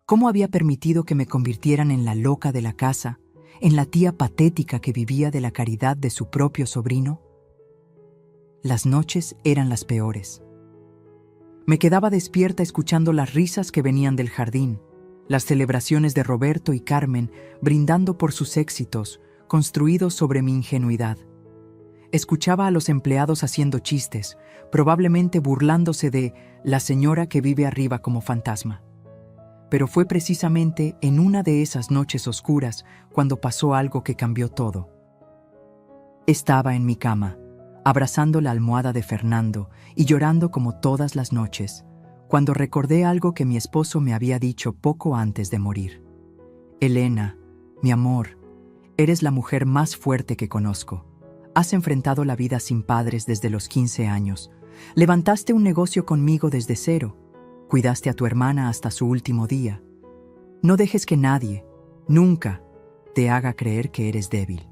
A: ¿Cómo había permitido que me convirtieran en la loca de la casa, en la tía patética que vivía de la caridad de su propio sobrino? Las noches eran las peores. Me quedaba despierta escuchando las risas que venían del jardín, las celebraciones de Roberto y Carmen brindando por sus éxitos, construidos sobre mi ingenuidad. Escuchaba a los empleados haciendo chistes, probablemente burlándose de la señora que vive arriba como fantasma. Pero fue precisamente en una de esas noches oscuras cuando pasó algo que cambió todo. Estaba en mi cama, abrazando la almohada de Fernando y llorando como todas las noches, cuando recordé algo que mi esposo me había dicho poco antes de morir. Elena, mi amor, eres la mujer más fuerte que conozco. Has enfrentado la vida sin padres desde los 15 años. Levantaste un negocio conmigo desde cero. Cuidaste a tu hermana hasta su último día. No dejes que nadie, nunca, te haga creer que eres débil.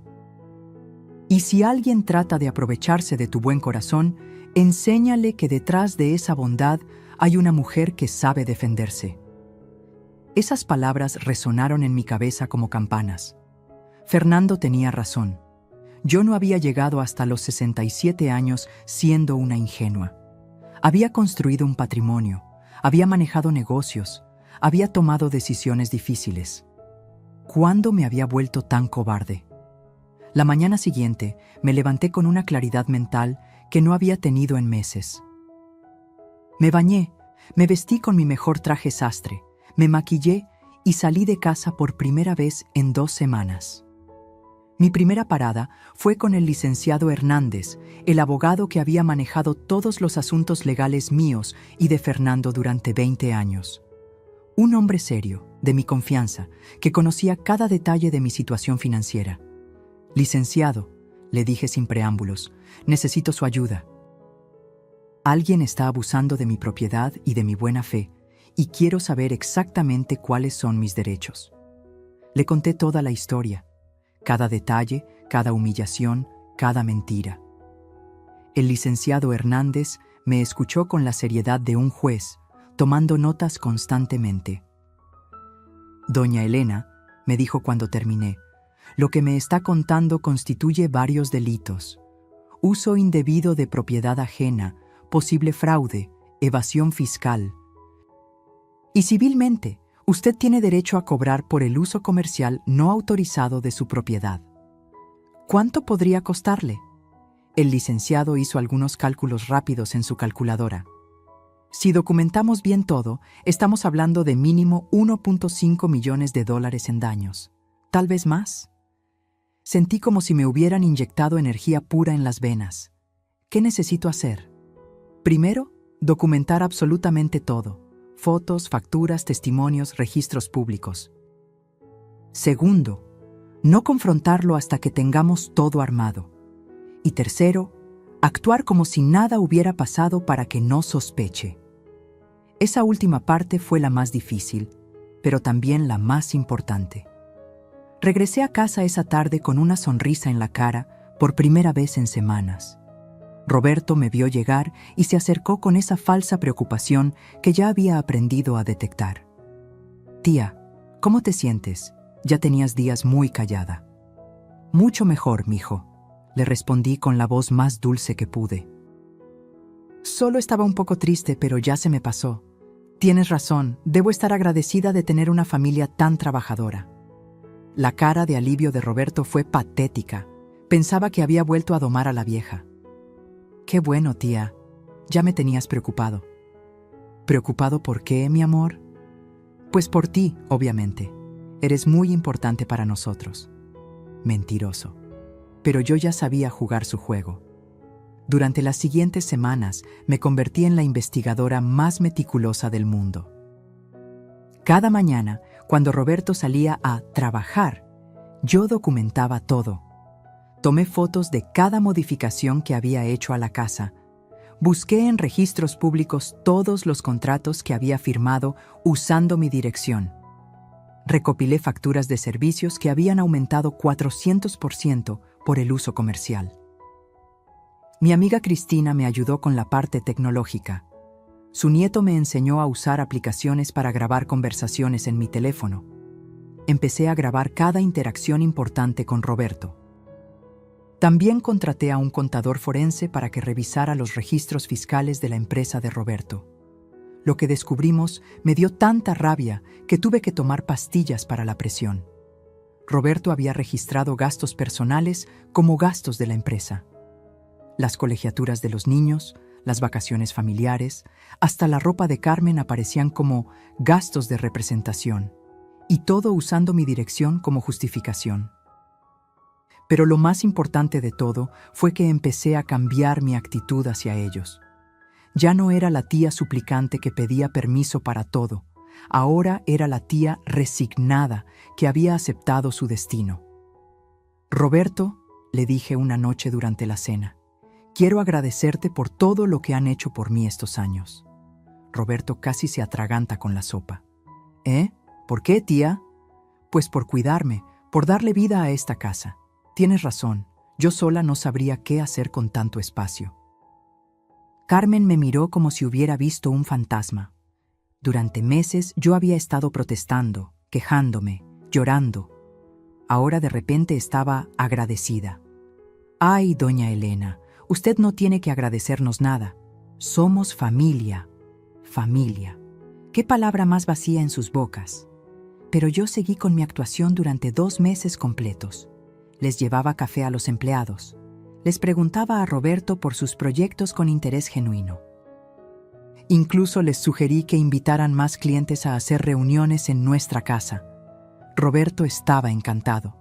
A: Y si alguien trata de aprovecharse de tu buen corazón, enséñale que detrás de esa bondad hay una mujer que sabe defenderse. Esas palabras resonaron en mi cabeza como campanas. Fernando tenía razón. Yo no había llegado hasta los 67 años siendo una ingenua. Había construido un patrimonio, había manejado negocios, había tomado decisiones difíciles. ¿Cuándo me había vuelto tan cobarde? La mañana siguiente me levanté con una claridad mental que no había tenido en meses. Me bañé, me vestí con mi mejor traje sastre, me maquillé y salí de casa por primera vez en 2 semanas. Mi primera parada fue con el licenciado Hernández, el abogado que había manejado todos los asuntos legales míos y de Fernando durante 20 años. Un hombre serio, de mi confianza, que conocía cada detalle de mi situación financiera. «Licenciado», le dije sin preámbulos, «necesito su ayuda. Alguien está abusando de mi propiedad y de mi buena fe, y quiero saber exactamente cuáles son mis derechos». Le conté toda la historia, cada detalle, cada humillación, cada mentira. El licenciado Hernández me escuchó con la seriedad de un juez, tomando notas constantemente. Doña Elena, me dijo cuando terminé, lo que me está contando constituye varios delitos: uso indebido de propiedad ajena, posible fraude, evasión fiscal. Y civilmente, usted tiene derecho a cobrar por el uso comercial no autorizado de su propiedad. ¿Cuánto podría costarle? El licenciado hizo algunos cálculos rápidos en su calculadora. Si documentamos bien todo, estamos hablando de mínimo 1.5 millones de dólares en daños. Tal vez más. Sentí como si me hubieran inyectado energía pura en las venas. ¿Qué necesito hacer? Primero, documentar absolutamente todo: fotos, facturas, testimonios, registros públicos. Segundo, no confrontarlo hasta que tengamos todo armado. Y tercero, actuar como si nada hubiera pasado para que no sospeche. Esa última parte fue la más difícil, pero también la más importante. Regresé a casa esa tarde con una sonrisa en la cara por primera vez en semanas. Roberto me vio llegar y se acercó con esa falsa preocupación que ya había aprendido a detectar. «Tía, ¿cómo te sientes? Ya tenías días muy callada». «Mucho mejor, mijo», le respondí con la voz más dulce que pude. «Solo estaba un poco triste, pero ya se me pasó. Tienes razón, debo estar agradecida de tener una familia tan trabajadora». La cara de alivio de Roberto fue patética. Pensaba que había vuelto a domar a la vieja. «Qué bueno, tía. Ya me tenías preocupado». «¿Preocupado por qué, mi amor?» «Pues por ti, obviamente. Eres muy importante para nosotros». Mentiroso. Pero yo ya sabía jugar su juego. Durante las siguientes semanas me convertí en la investigadora más meticulosa del mundo. Cada mañana, cuando Roberto salía a trabajar, yo documentaba todo. Tomé fotos de cada modificación que había hecho a la casa. Busqué en registros públicos todos los contratos que había firmado usando mi dirección. Recopilé facturas de servicios que habían aumentado 400% por el uso comercial. Mi amiga Cristina me ayudó con la parte tecnológica. Su nieto me enseñó a usar aplicaciones para grabar conversaciones en mi teléfono. Empecé a grabar cada interacción importante con Roberto. También contraté a un contador forense para que revisara los registros fiscales de la empresa de Roberto. Lo que descubrimos me dio tanta rabia que tuve que tomar pastillas para la presión. Roberto había registrado gastos personales como gastos de la empresa. Las colegiaturas de los niños, las vacaciones familiares, hasta la ropa de Carmen aparecían como gastos de representación, y todo usando mi dirección como justificación. Pero lo más importante de todo fue que empecé a cambiar mi actitud hacia ellos. Ya no era la tía suplicante que pedía permiso para todo. Ahora era la tía resignada que había aceptado su destino. «Roberto», le dije una noche durante la cena, «quiero agradecerte por todo lo que han hecho por mí estos años». Roberto casi se atraganta con la sopa. «¿Eh? ¿Por qué, tía?» «Pues por cuidarme, por darle vida a esta casa. Tienes razón, yo sola no sabría qué hacer con tanto espacio». Carmen me miró como si hubiera visto un fantasma. Durante meses yo había estado protestando, quejándome, llorando. Ahora de repente estaba agradecida. «Ay, doña Elena, usted no tiene que agradecernos nada. Somos familia. Familia. Qué palabra más vacía en sus bocas». Pero yo seguí con mi actuación durante 2 meses completos. Les llevaba café a los empleados. Les preguntaba a Roberto por sus proyectos con interés genuino. Incluso les sugerí que invitaran más clientes a hacer reuniones en nuestra casa. Roberto estaba encantado.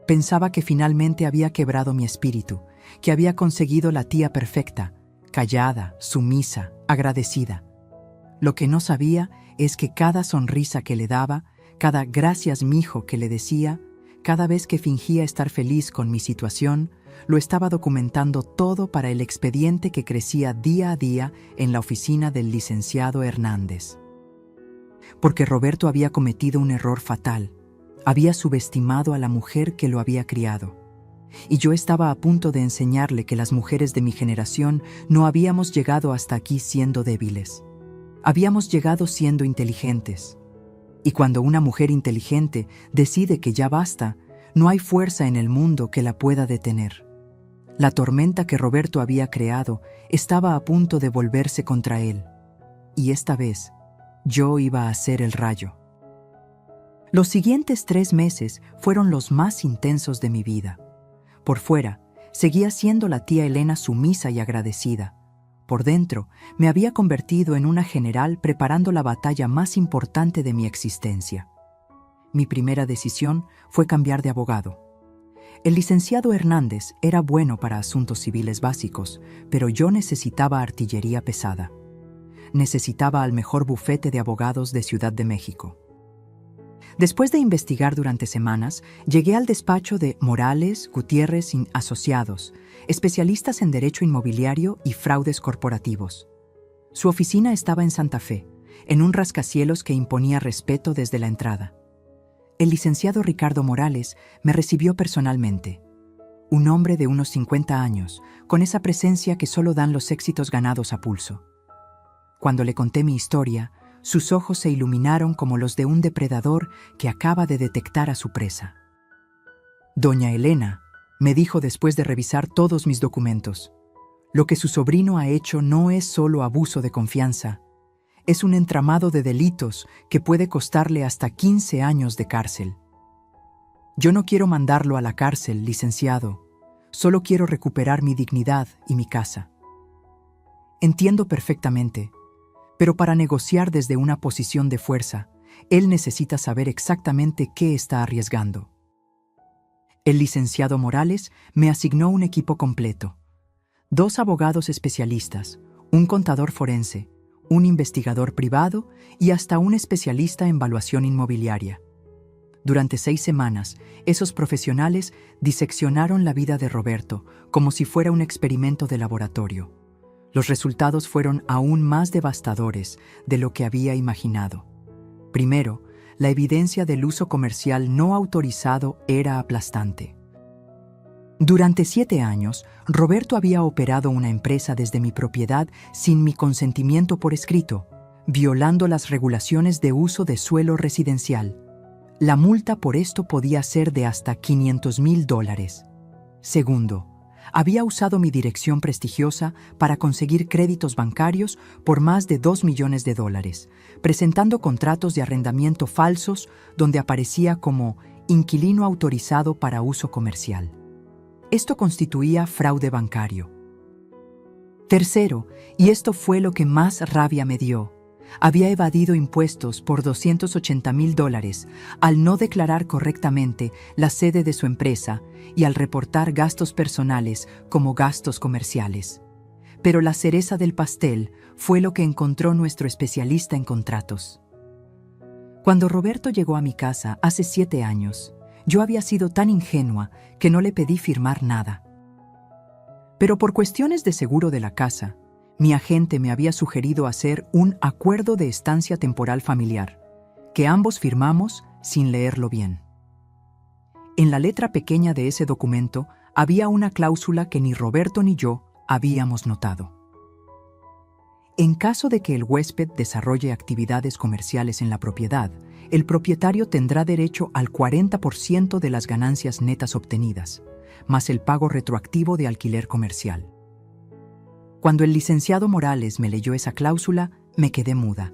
A: Pensaba que finalmente había quebrado mi espíritu, que había conseguido la tía perfecta, callada, sumisa, agradecida. Lo que no sabía es que cada sonrisa que le daba, cada gracias mijo que le decía, cada vez que fingía estar feliz con mi situación, lo estaba documentando todo para el expediente que crecía día a día en la oficina del licenciado Hernández. Porque Roberto había cometido un error fatal. Había subestimado a la mujer que lo había criado. y yo estaba a punto de enseñarle que las mujeres de mi generación no habíamos llegado hasta aquí siendo débiles. Habíamos llegado siendo inteligentes. Y cuando una mujer inteligente decide que ya basta, no hay fuerza en el mundo que la pueda detener. La tormenta que Roberto había creado estaba a punto de volverse contra él. Y esta vez, yo iba a ser el rayo. Los siguientes 3 meses fueron los más intensos de mi vida. Por fuera, seguía siendo la tía Elena sumisa y agradecida. Por dentro, me había convertido en una general preparando la batalla más importante de mi existencia. Mi primera decisión fue cambiar de abogado. El licenciado Hernández era bueno para asuntos civiles básicos, pero yo necesitaba artillería pesada. Necesitaba al mejor bufete de abogados de Ciudad de México. Después de investigar durante semanas, llegué al despacho de Morales, Gutiérrez y Asociados, especialistas en derecho inmobiliario y fraudes corporativos. Su oficina estaba en Santa Fe, en un rascacielos que imponía respeto desde la entrada. El licenciado Ricardo Morales me recibió personalmente. Un hombre de unos 50 años, con esa presencia que solo dan los éxitos ganados a pulso. Cuando le conté mi historia, sus ojos se iluminaron como los de un depredador que acaba de detectar a su presa. Doña Elena, me dijo después de revisar todos mis documentos, lo que su sobrino ha hecho no es solo abuso de confianza, es un entramado de delitos que puede costarle hasta 15 años de cárcel. Yo no quiero mandarlo a la cárcel, licenciado, solo quiero recuperar mi dignidad y mi casa. Entiendo perfectamente, pero para negociar desde una posición de fuerza, él necesita saber exactamente qué está arriesgando. El licenciado Morales me asignó un equipo completo. 2 abogados especialistas, un contador forense, un investigador privado y hasta un especialista en valuación inmobiliaria. Durante 6 semanas, esos profesionales diseccionaron la vida de Roberto como si fuera un experimento de laboratorio. Los resultados fueron aún más devastadores de lo que había imaginado. Primero, la evidencia del uso comercial no autorizado era aplastante. Durante 7 años, Roberto había operado una empresa desde mi propiedad sin mi consentimiento por escrito, violando las regulaciones de uso de suelo residencial. La multa por esto podía ser de hasta $500,000. Segundo, había usado mi dirección prestigiosa para conseguir créditos bancarios por más de $2 millones, presentando contratos de arrendamiento falsos donde aparecía como inquilino autorizado para uso comercial. Esto constituía fraude bancario. Tercero, y esto fue lo que más rabia me dio, había evadido impuestos por $280,000 al no declarar correctamente la sede de su empresa y al reportar gastos personales como gastos comerciales. Pero la cereza del pastel fue lo que encontró nuestro especialista en contratos. Cuando Roberto llegó a mi casa hace 7 años, yo había sido tan ingenua que no le pedí firmar nada. Pero por cuestiones de seguro de la casa, mi agente me había sugerido hacer un acuerdo de estancia temporal familiar, que ambos firmamos sin leerlo bien. En la letra pequeña de ese documento había una cláusula que ni Roberto ni yo habíamos notado. En caso de que el huésped desarrolle actividades comerciales en la propiedad, el propietario tendrá derecho al 40% de las ganancias netas obtenidas, más el pago retroactivo de alquiler comercial. Cuando el licenciado Morales me leyó esa cláusula, me quedé muda.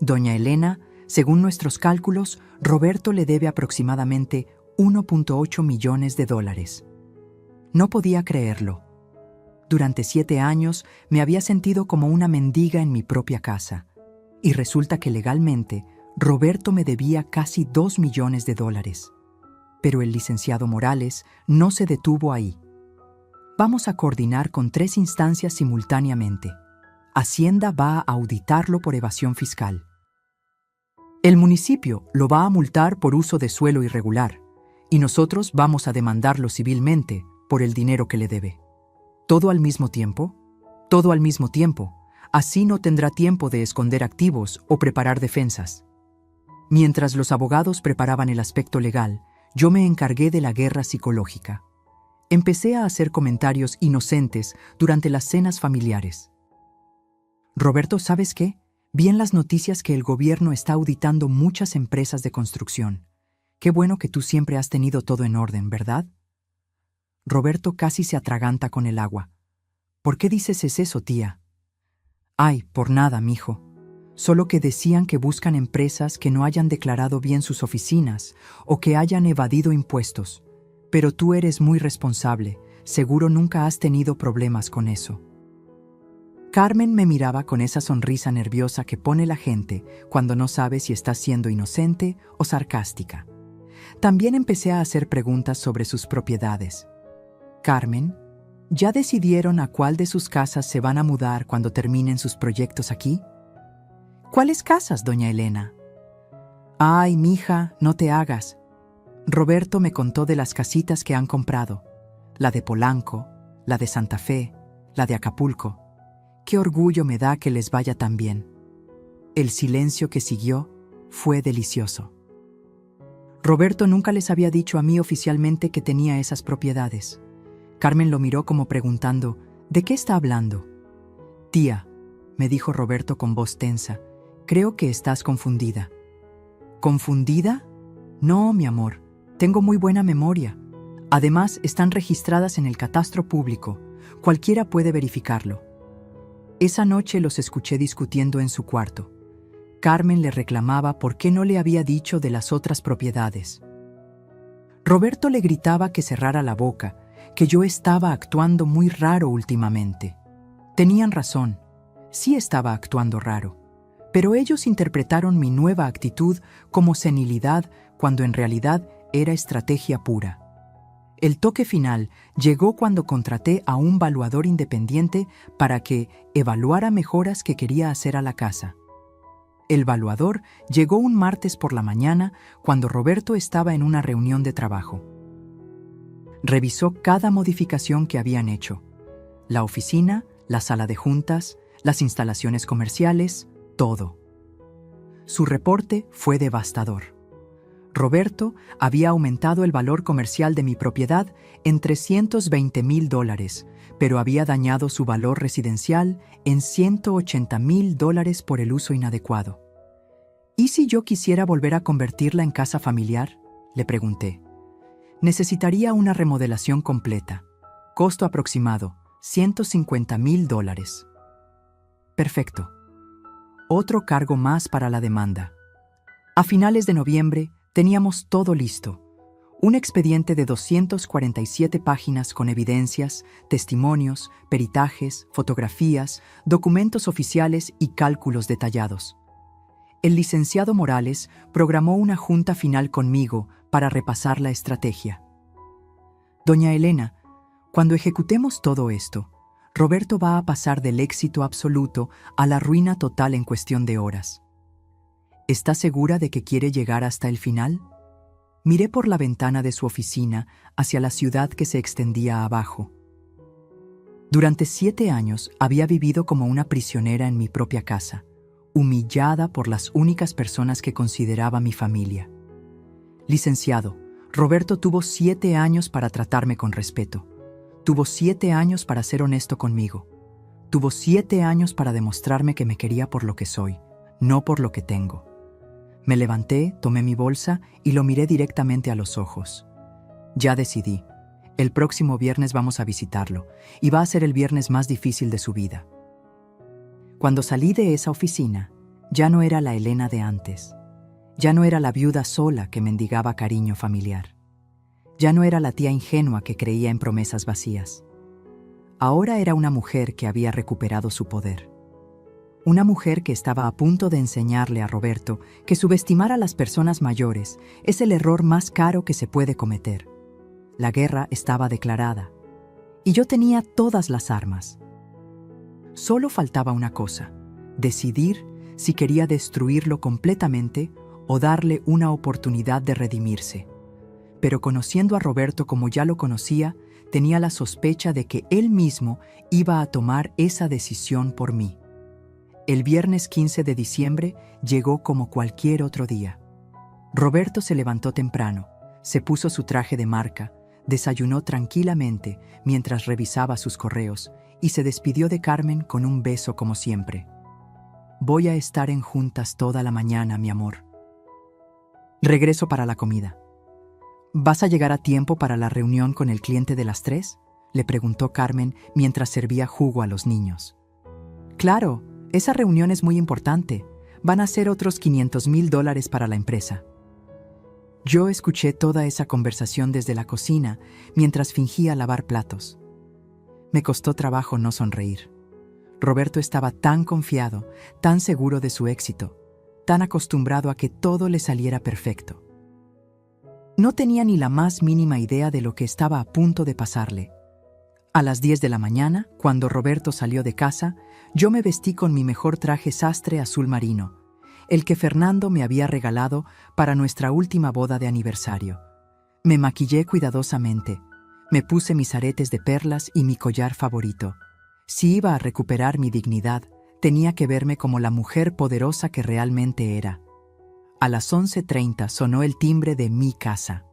A: Doña Elena, según nuestros cálculos, Roberto le debe aproximadamente $1.8 millones. No podía creerlo. Durante 7 años me había sentido como una mendiga en mi propia casa, y resulta que legalmente Roberto me debía casi $2 millones. Pero el licenciado Morales no se detuvo ahí. Vamos a coordinar con 3 instancias simultáneamente. Hacienda va a auditarlo por evasión fiscal. El municipio lo va a multar por uso de suelo irregular, y nosotros vamos a demandarlo civilmente por el dinero que le debe. ¿Todo al mismo tiempo? Todo al mismo tiempo. Así no tendrá tiempo de esconder activos o preparar defensas. Mientras los abogados preparaban el aspecto legal, yo me encargué de la guerra psicológica. Empecé a hacer comentarios inocentes durante las cenas familiares. Roberto, ¿sabes qué? Vi en las noticias que el gobierno está auditando muchas empresas de construcción. Qué bueno que tú siempre has tenido todo en orden, ¿verdad? Roberto casi se atraganta con el agua. ¿Por qué dices eso, tía? Ay, por nada, mijo. Solo que decían que buscan empresas que no hayan declarado bien sus oficinas o que hayan evadido impuestos. Pero tú eres muy responsable, seguro nunca has tenido problemas con eso. Carmen me miraba con esa sonrisa nerviosa que pone la gente cuando no sabe si está siendo inocente o sarcástica. También empecé a hacer preguntas sobre sus propiedades. Carmen, ¿ya decidieron a cuál de sus casas se van a mudar cuando terminen sus proyectos aquí? ¿Cuáles casas, doña Elena? Ay, mija, no te hagas. Roberto me contó de las casitas que han comprado, la de Polanco, la de Santa Fe, la de Acapulco. Qué orgullo me da que les vaya tan bien. El silencio que siguió fue delicioso. Roberto nunca les había dicho a mí oficialmente que tenía esas propiedades. Carmen lo miró como preguntando, ¿de qué está hablando? Tía, me dijo Roberto con voz tensa, creo que estás confundida. ¿Confundida? No, mi amor, tengo muy buena memoria. Además, están registradas en el catastro público. Cualquiera puede verificarlo. Esa noche los escuché discutiendo en su cuarto. Carmen le reclamaba por qué no le había dicho de las otras propiedades. Roberto le gritaba que cerrara la boca, que yo estaba actuando muy raro últimamente. Tenían razón, sí estaba actuando raro, pero ellos interpretaron mi nueva actitud como senilidad cuando en realidad era estrategia pura. El toque final llegó cuando contraté a un valuador independiente para que evaluara mejoras que quería hacer a la casa. El valuador llegó un martes por la mañana cuando Roberto estaba en una reunión de trabajo. Revisó cada modificación que habían hecho: la oficina, la sala de juntas, las instalaciones comerciales, todo. Su reporte fue devastador. Roberto había aumentado el valor comercial de mi propiedad en $320,000, pero había dañado su valor residencial en $180,000 por el uso inadecuado. ¿Y si yo quisiera volver a convertirla en casa familiar?, le pregunté. Necesitaría una remodelación completa. Costo aproximado, $150,000. Perfecto. Otro cargo más para la demanda. A finales de noviembre, teníamos todo listo. Un expediente de 247 páginas con evidencias, testimonios, peritajes, fotografías, documentos oficiales y cálculos detallados. El licenciado Morales programó una junta final conmigo para repasar la estrategia. Doña Elena, cuando ejecutemos todo esto, Roberto va a pasar del éxito absoluto a la ruina total en cuestión de horas. ¿Está segura de que quiere llegar hasta el final? Miré por la ventana de su oficina hacia la ciudad que se extendía abajo. Durante 7 años había vivido como una prisionera en mi propia casa, humillada por las únicas personas que consideraba mi familia. Licenciado, Roberto tuvo 7 años para tratarme con respeto. Tuvo 7 años para ser honesto conmigo. Tuvo 7 años para demostrarme que me quería por lo que soy, no por lo que tengo. Me levanté, tomé mi bolsa y lo miré directamente a los ojos. Ya decidí. El próximo viernes vamos a visitarlo, y va a ser el viernes más difícil de su vida. Cuando salí de esa oficina, ya no era la Elena de antes. Ya no era la viuda sola que mendigaba cariño familiar. Ya no era la tía ingenua que creía en promesas vacías. Ahora era una mujer que había recuperado su poder. Una mujer que estaba a punto de enseñarle a Roberto que subestimar a las personas mayores es el error más caro que se puede cometer. La guerra estaba declarada, y yo tenía todas las armas. Solo faltaba una cosa: decidir si quería destruirlo completamente o darle una oportunidad de redimirse. Pero conociendo a Roberto como ya lo conocía, tenía la sospecha de que él mismo iba a tomar esa decisión por mí. El viernes 15 de diciembre llegó como cualquier otro día. Roberto se levantó temprano, se puso su traje de marca, Desayunó tranquilamente mientras revisaba sus correos y se despidió de Carmen con un beso como siempre. Voy a estar en juntas toda la mañana, mi amor. Regreso para la comida. ¿Vas a llegar a tiempo para la reunión con el cliente de las 3? Le preguntó Carmen mientras servía jugo a los niños. Claro, esa reunión es muy importante. Van a ser otros $500,000 para la empresa. Yo escuché toda esa conversación desde la cocina mientras fingía lavar platos. Me costó trabajo no sonreír. Roberto estaba tan confiado, tan seguro de su éxito, tan acostumbrado a que todo le saliera perfecto. No tenía ni la más mínima idea de lo que estaba a punto de pasarle. A las 10 de la mañana, cuando Roberto salió de casa, yo me vestí con mi mejor traje sastre azul marino, el que Fernando me había regalado para nuestra última boda de aniversario. Me maquillé cuidadosamente, me puse mis aretes de perlas y mi collar favorito. Si iba a recuperar mi dignidad, tenía que verme como la mujer poderosa que realmente era. A las 11:30 sonó el timbre de mi casa.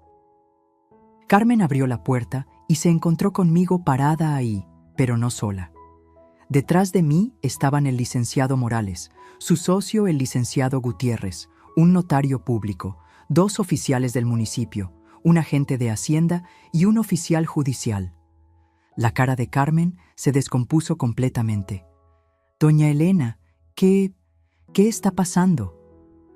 A: Carmen abrió la puerta y se encontró conmigo parada ahí, pero no sola. Detrás de mí estaban el licenciado Morales, su socio el licenciado Gutiérrez, un notario público, 2 oficiales del municipio, un agente de Hacienda y un oficial judicial. La cara de Carmen se descompuso completamente. «Doña Elena, ¿qué está pasando?»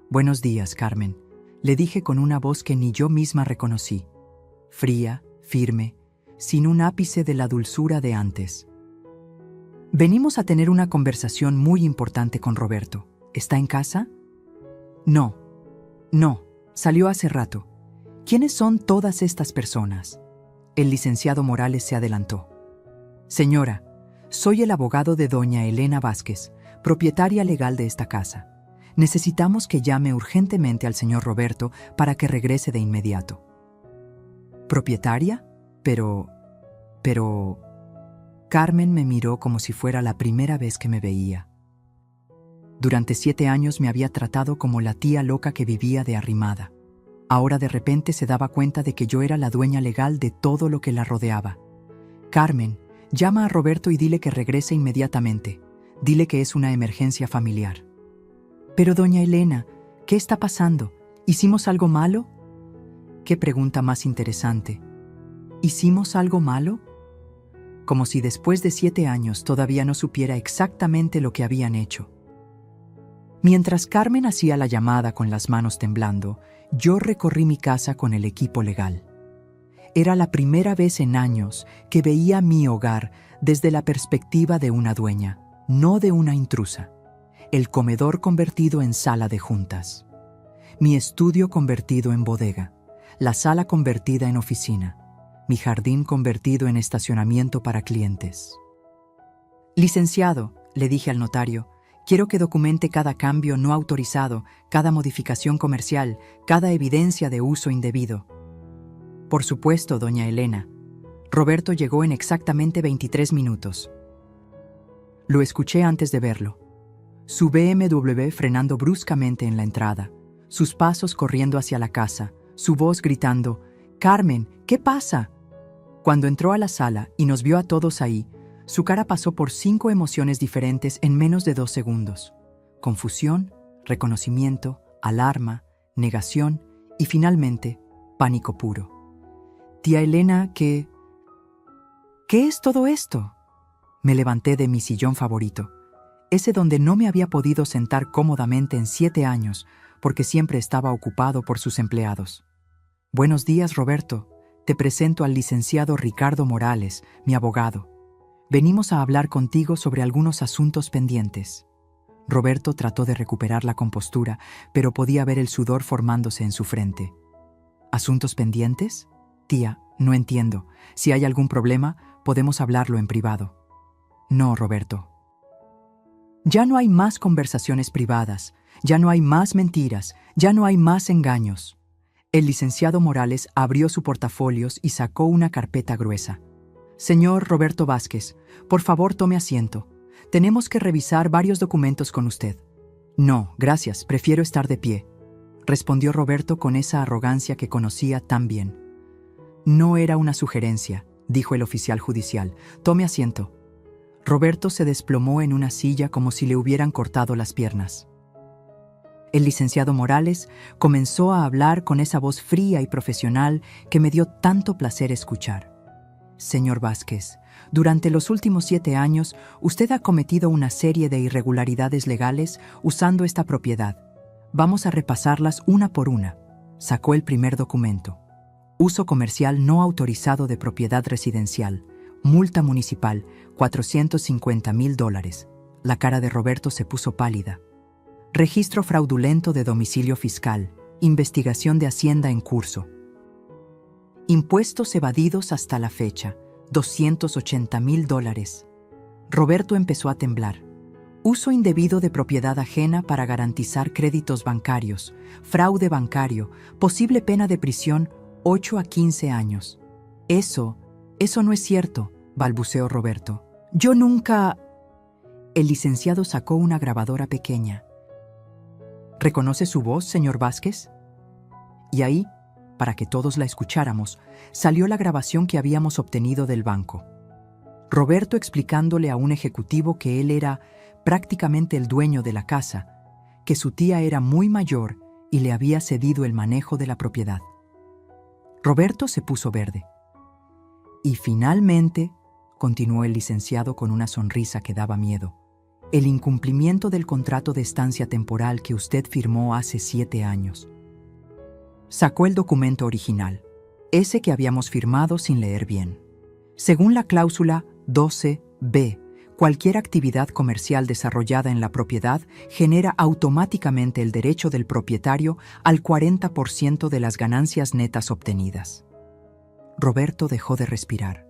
A: «Buenos días, Carmen», le dije con una voz que ni yo misma reconocí. Fría, firme, sin un ápice de la dulzura de antes. «Venimos a tener una conversación muy importante con Roberto. ¿Está en casa?» No, salió hace rato. ¿Quiénes son todas estas personas?» El licenciado Morales se adelantó. «Señora, soy el abogado de doña Elena Vázquez, propietaria legal de esta casa. Necesitamos que llame urgentemente al señor Roberto para que regrese de inmediato». «¿Propietaria? Pero... Carmen me miró como si fuera la primera vez que me veía. Durante 7 años me había tratado como la tía loca que vivía de arrimada. Ahora de repente se daba cuenta de que yo era la dueña legal de todo lo que la rodeaba. «Carmen, llama a Roberto y dile que regrese inmediatamente. Dile que es una emergencia familiar». «Pero doña Elena, ¿qué está pasando? ¿Hicimos algo malo?» «Qué pregunta más interesante. ¿Hicimos algo malo?» Como si después de 7 años todavía no supiera exactamente lo que habían hecho. Mientras Carmen hacía la llamada con las manos temblando, yo recorrí mi casa con el equipo legal. Era la primera vez en años que veía mi hogar desde la perspectiva de una dueña, no de una intrusa. El comedor convertido en sala de juntas. Mi estudio convertido en bodega. La sala convertida en oficina. Mi jardín convertido en estacionamiento para clientes. «Licenciado», le dije al notario, «quiero que documente cada cambio no autorizado, cada modificación comercial, cada evidencia de uso indebido». «Por supuesto, doña Elena». Roberto llegó en exactamente 23 minutos. Lo escuché antes de verlo. Su BMW frenando bruscamente en la entrada, sus pasos corriendo hacia la casa, su voz gritando, «Carmen, ¿qué pasa?». Cuando entró a la sala y nos vio a todos ahí, su cara pasó por 5 emociones diferentes en menos de 2 segundos. Confusión, reconocimiento, alarma, negación y finalmente, pánico puro. «Tía Elena, ¿qué es todo esto?». Me levanté de mi sillón favorito, ese donde no me había podido sentar cómodamente en 7 años porque siempre estaba ocupado por sus empleados. «Buenos días, Roberto. Te presento al licenciado Ricardo Morales, mi abogado. Venimos a hablar contigo sobre algunos asuntos pendientes». Roberto trató de recuperar la compostura, pero podía ver el sudor formándose en su frente. «¿Asuntos pendientes? Tía, no entiendo. Si hay algún problema, podemos hablarlo en privado». «No, Roberto. Ya no hay más conversaciones privadas, ya no hay más mentiras, ya no hay más engaños». El licenciado Morales abrió su portafolios y sacó una carpeta gruesa. «Señor Roberto Vázquez, por favor tome asiento. Tenemos que revisar varios documentos con usted». «No, gracias, prefiero estar de pie», respondió Roberto con esa arrogancia que conocía tan bien. No era una sugerencia, dijo el oficial judicial. Tome asiento. Roberto se desplomó en una silla como si le hubieran cortado las piernas. El licenciado Morales comenzó a hablar con esa voz fría y profesional que me dio tanto placer escuchar. Señor Vázquez, durante los últimos 7 años, usted ha cometido una serie de irregularidades legales usando esta propiedad. Vamos a repasarlas una por una. Sacó el primer documento. Uso comercial no autorizado de propiedad residencial. Multa municipal, $450,000. La cara de Roberto se puso pálida. Registro fraudulento de domicilio fiscal. Investigación de Hacienda en curso. Impuestos evadidos hasta la fecha, $280,000. Roberto empezó a temblar. Uso indebido de propiedad ajena para garantizar créditos bancarios, fraude bancario, posible pena de prisión, 8 a 15 años. Eso no es cierto, balbuceó Roberto. Yo nunca... El licenciado sacó una grabadora pequeña. ¿Reconoce su voz, señor Vázquez? Y ahí, para que todos la escucháramos, salió la grabación que habíamos obtenido del banco. Roberto explicándole a un ejecutivo que él era prácticamente el dueño de la casa, que su tía era muy mayor y le había cedido el manejo de la propiedad. Roberto se puso verde. Y finalmente, continuó el licenciado con una sonrisa que daba miedo, el incumplimiento del contrato de estancia temporal que usted firmó hace 7 años. Sacó el documento original, ese que habíamos firmado sin leer bien. Según la cláusula 12b, cualquier actividad comercial desarrollada en la propiedad genera automáticamente el derecho del propietario al 40% de las ganancias netas obtenidas. Roberto dejó de respirar.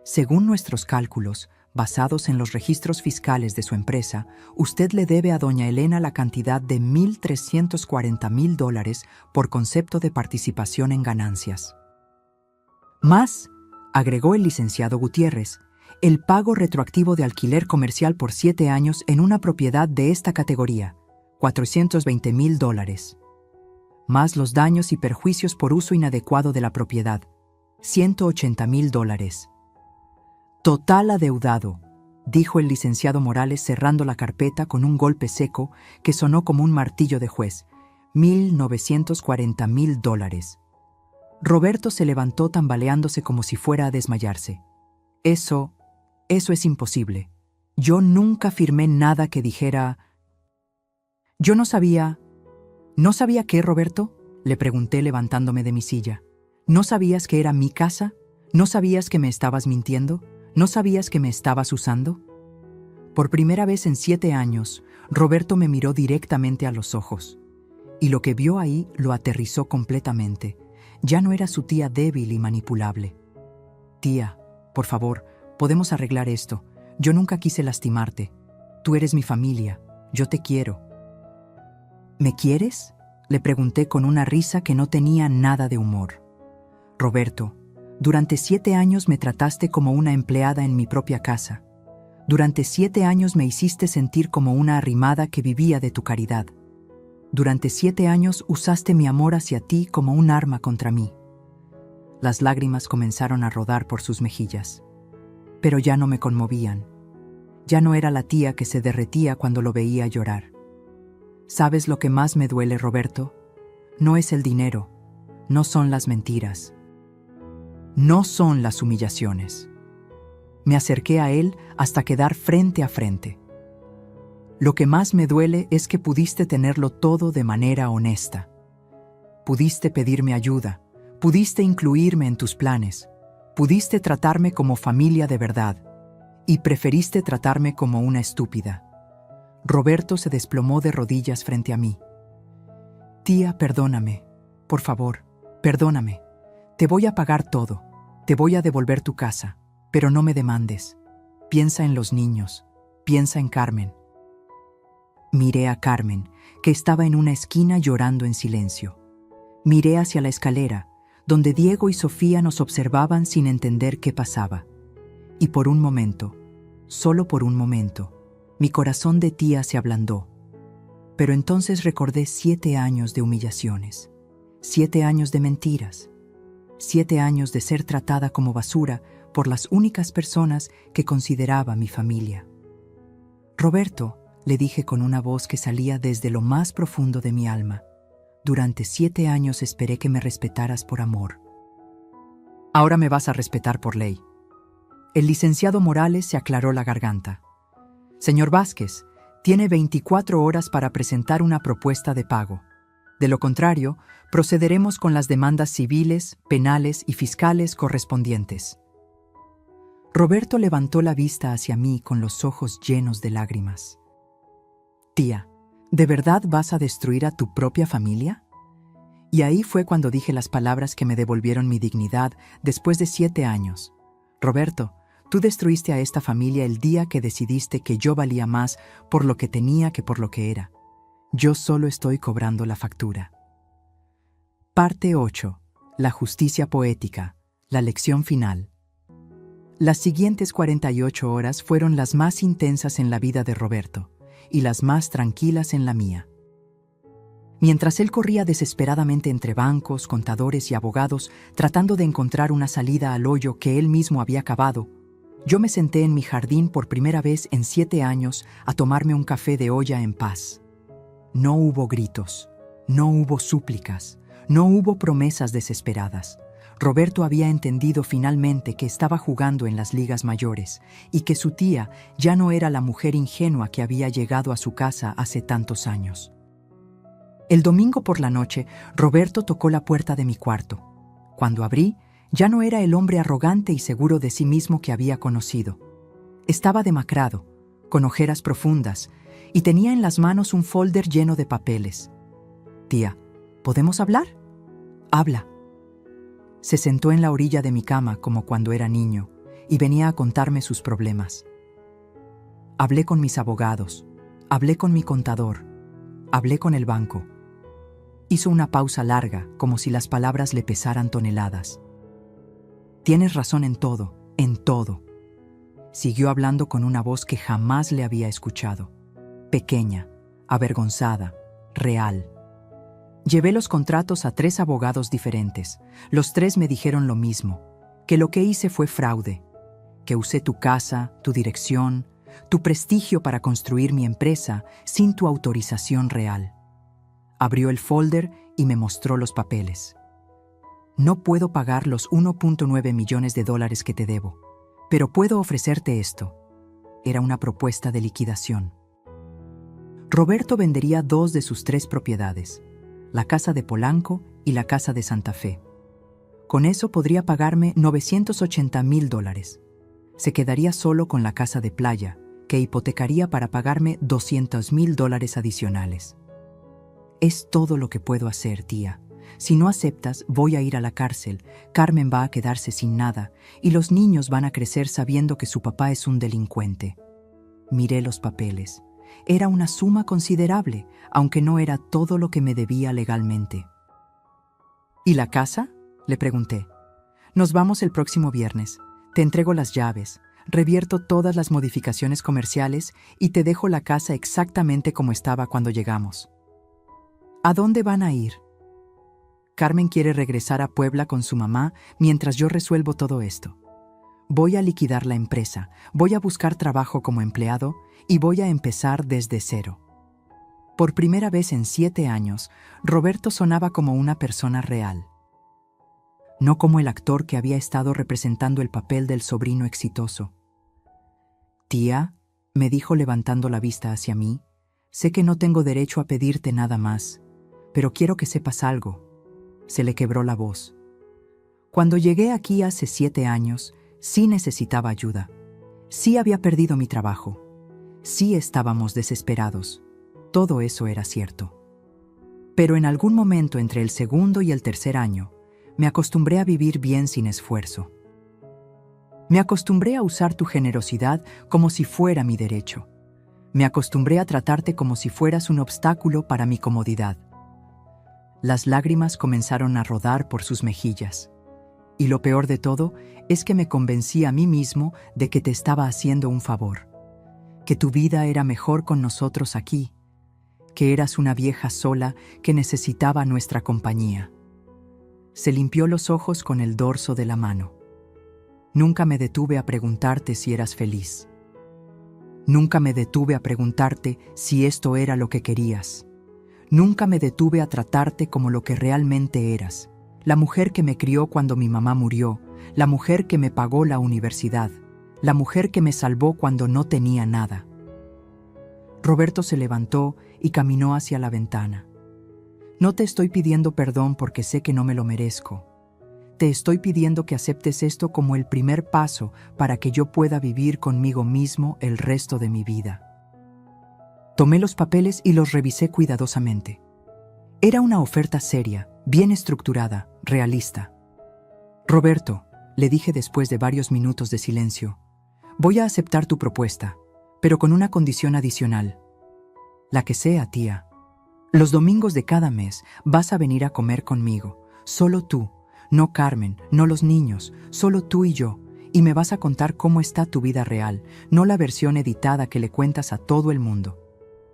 A: Según nuestros cálculos, basados en los registros fiscales de su empresa, usted le debe a doña Elena la cantidad de $1,340,000 por concepto de participación en ganancias. Más, agregó el licenciado Gutiérrez, el pago retroactivo de alquiler comercial por 7 años en una propiedad de esta categoría, $420,000. Más los daños y perjuicios por uso inadecuado de la propiedad, $180,000. Total adeudado, dijo el licenciado Morales cerrando la carpeta con un golpe seco que sonó como un martillo de juez, $1,940,000. Roberto se levantó tambaleándose como si fuera a desmayarse. Eso es imposible. Yo nunca firmé nada que dijera... Yo no sabía... ¿No sabía qué, Roberto? Le pregunté levantándome de mi silla. ¿No sabías que era mi casa? ¿No sabías que me estabas mintiendo? ¿No sabías que me estabas usando? Por primera vez en 7 años, Roberto me miró directamente a los ojos. Y lo que vio ahí lo aterrizó completamente. Ya no era su tía débil y manipulable. Tía, por favor, podemos arreglar esto. Yo nunca quise lastimarte. Tú eres mi familia. Yo te quiero. ¿Me quieres?, le pregunté con una risa que no tenía nada de humor. Roberto, durante 7 años me trataste como una empleada en mi propia casa. Durante 7 años me hiciste sentir como una arrimada que vivía de tu caridad. Durante 7 años usaste mi amor hacia ti como un arma contra mí. Las lágrimas comenzaron a rodar por sus mejillas. Pero ya no me conmovían. Ya no era la tía que se derretía cuando lo veía llorar. ¿Sabes lo que más me duele, Roberto? No es el dinero, no son las mentiras. No son las humillaciones. Me acerqué a él hasta quedar frente a frente. Lo que más me duele es que pudiste tenerlo todo de manera honesta. Pudiste pedirme ayuda, pudiste incluirme en tus planes, pudiste tratarme como familia de verdad, y preferiste tratarme como una estúpida. Roberto se desplomó de rodillas frente a mí. Tía, perdóname, por favor, perdóname. Te voy a pagar todo, te voy a devolver tu casa, pero no me demandes. Piensa en los niños, piensa en Carmen. Miré a Carmen, que estaba en una esquina llorando en silencio. Miré hacia la escalera, donde Diego y Sofía nos observaban sin entender qué pasaba. Y por un momento, solo por un momento, mi corazón de tía se ablandó. Pero entonces recordé 7 años de humillaciones, 7 años de mentiras, 7 años de ser tratada como basura por las únicas personas que consideraba mi familia. Roberto, le dije con una voz que salía desde lo más profundo de mi alma, durante 7 años esperé que me respetaras por amor. Ahora me vas a respetar por ley. El licenciado Morales se aclaró la garganta. Señor Vázquez, tiene 24 horas para presentar una propuesta de pago. De lo contrario, procederemos con las demandas civiles, penales y fiscales correspondientes. Roberto levantó la vista hacia mí con los ojos llenos de lágrimas. Tía, ¿de verdad vas a destruir a tu propia familia? Y ahí fue cuando dije las palabras que me devolvieron mi dignidad después de 7 años. Roberto, tú destruiste a esta familia el día que decidiste que yo valía más por lo que tenía que por lo que era. Yo solo estoy cobrando la factura. Parte 8. La justicia poética. La lección final. Las siguientes 48 horas fueron las más intensas en la vida de Roberto y las más tranquilas en la mía. Mientras él corría desesperadamente entre bancos, contadores y abogados tratando de encontrar una salida al hoyo que él mismo había cavado, yo me senté en mi jardín por primera vez en 7 años a tomarme un café de olla en paz. No hubo gritos, no hubo súplicas, no hubo promesas desesperadas. Roberto había entendido finalmente que estaba jugando en las ligas mayores y que su tía ya no era la mujer ingenua que había llegado a su casa hace tantos años. El domingo por la noche, Roberto tocó la puerta de mi cuarto. Cuando abrí, ya no era el hombre arrogante y seguro de sí mismo que había conocido. Estaba demacrado, con ojeras profundas, y tenía en las manos un folder lleno de papeles. Tía, ¿podemos hablar? Habla. Se sentó en la orilla de mi cama como cuando era niño y venía a contarme sus problemas. Hablé con mis abogados, hablé con mi contador, hablé con el banco. Hizo una pausa larga, como si las palabras le pesaran toneladas. Tienes razón en todo, en todo. Siguió hablando con una voz que jamás le había escuchado. Pequeña, avergonzada, real. Llevé los contratos a 3 abogados diferentes. Los 3 me dijeron lo mismo, que lo que hice fue fraude, que usé tu casa, tu dirección, tu prestigio para construir mi empresa sin tu autorización real. Abrió el folder y me mostró los papeles. No puedo pagar los 1.9 millones de dólares que te debo, pero puedo ofrecerte esto. Era una propuesta de liquidación. Roberto vendería 2 de sus 3 propiedades, la casa de Polanco y la casa de Santa Fe. Con eso podría pagarme $980,000. Se quedaría solo con la casa de playa, que hipotecaría para pagarme $200,000 adicionales. Es todo lo que puedo hacer, tía. Si no aceptas, voy a ir a la cárcel, Carmen va a quedarse sin nada y los niños van a crecer sabiendo que su papá es un delincuente. Miré los papeles. Era una suma considerable, aunque no era todo lo que me debía legalmente. ¿Y la casa?, le pregunté. Nos vamos el próximo viernes. Te entrego las llaves, revierto todas las modificaciones comerciales y te dejo la casa exactamente como estaba cuando llegamos. ¿A dónde van a ir? Carmen quiere regresar a Puebla con su mamá mientras yo resuelvo todo esto. Voy a liquidar la empresa, voy a buscar trabajo como empleado y voy a empezar desde cero. Por primera vez en 7 años, Roberto sonaba como una persona real. No como el actor que había estado representando el papel del sobrino exitoso. Tía, me dijo levantando la vista hacia mí, sé que no tengo derecho a pedirte nada más, pero quiero que sepas algo. Se le quebró la voz. Cuando llegué aquí hace 7 años, sí necesitaba ayuda. Sí había perdido mi trabajo. Sí estábamos desesperados. Todo eso era cierto. Pero en algún momento entre el segundo y el tercer año, me acostumbré a vivir bien sin esfuerzo. Me acostumbré a usar tu generosidad como si fuera mi derecho. Me acostumbré a tratarte como si fueras un obstáculo para mi comodidad. Las lágrimas comenzaron a rodar por sus mejillas. Y lo peor de todo es que me convencí a mí mismo de que te estaba haciendo un favor, que tu vida era mejor con nosotros aquí, que eras una vieja sola que necesitaba nuestra compañía. Se limpió los ojos con el dorso de la mano. Nunca me detuve a preguntarte si eras feliz. Nunca me detuve a preguntarte si esto era lo que querías. Nunca me detuve a tratarte como lo que realmente eras. La mujer que me crió cuando mi mamá murió, la mujer que me pagó la universidad, la mujer que me salvó cuando no tenía nada. Roberto se levantó y caminó hacia la ventana. No te estoy pidiendo perdón porque sé que no me lo merezco. Te estoy pidiendo que aceptes esto como el primer paso para que yo pueda vivir conmigo mismo el resto de mi vida. Tomé los papeles y los revisé cuidadosamente. Era una oferta seria, bien estructurada, realista. Roberto, le dije después de varios minutos de silencio, voy a aceptar tu propuesta, pero con una condición adicional. La que sea, tía. Los domingos de cada mes vas a venir a comer conmigo, solo tú, no Carmen, no los niños, solo tú y yo, y me vas a contar cómo está tu vida real, no la versión editada que le cuentas a todo el mundo.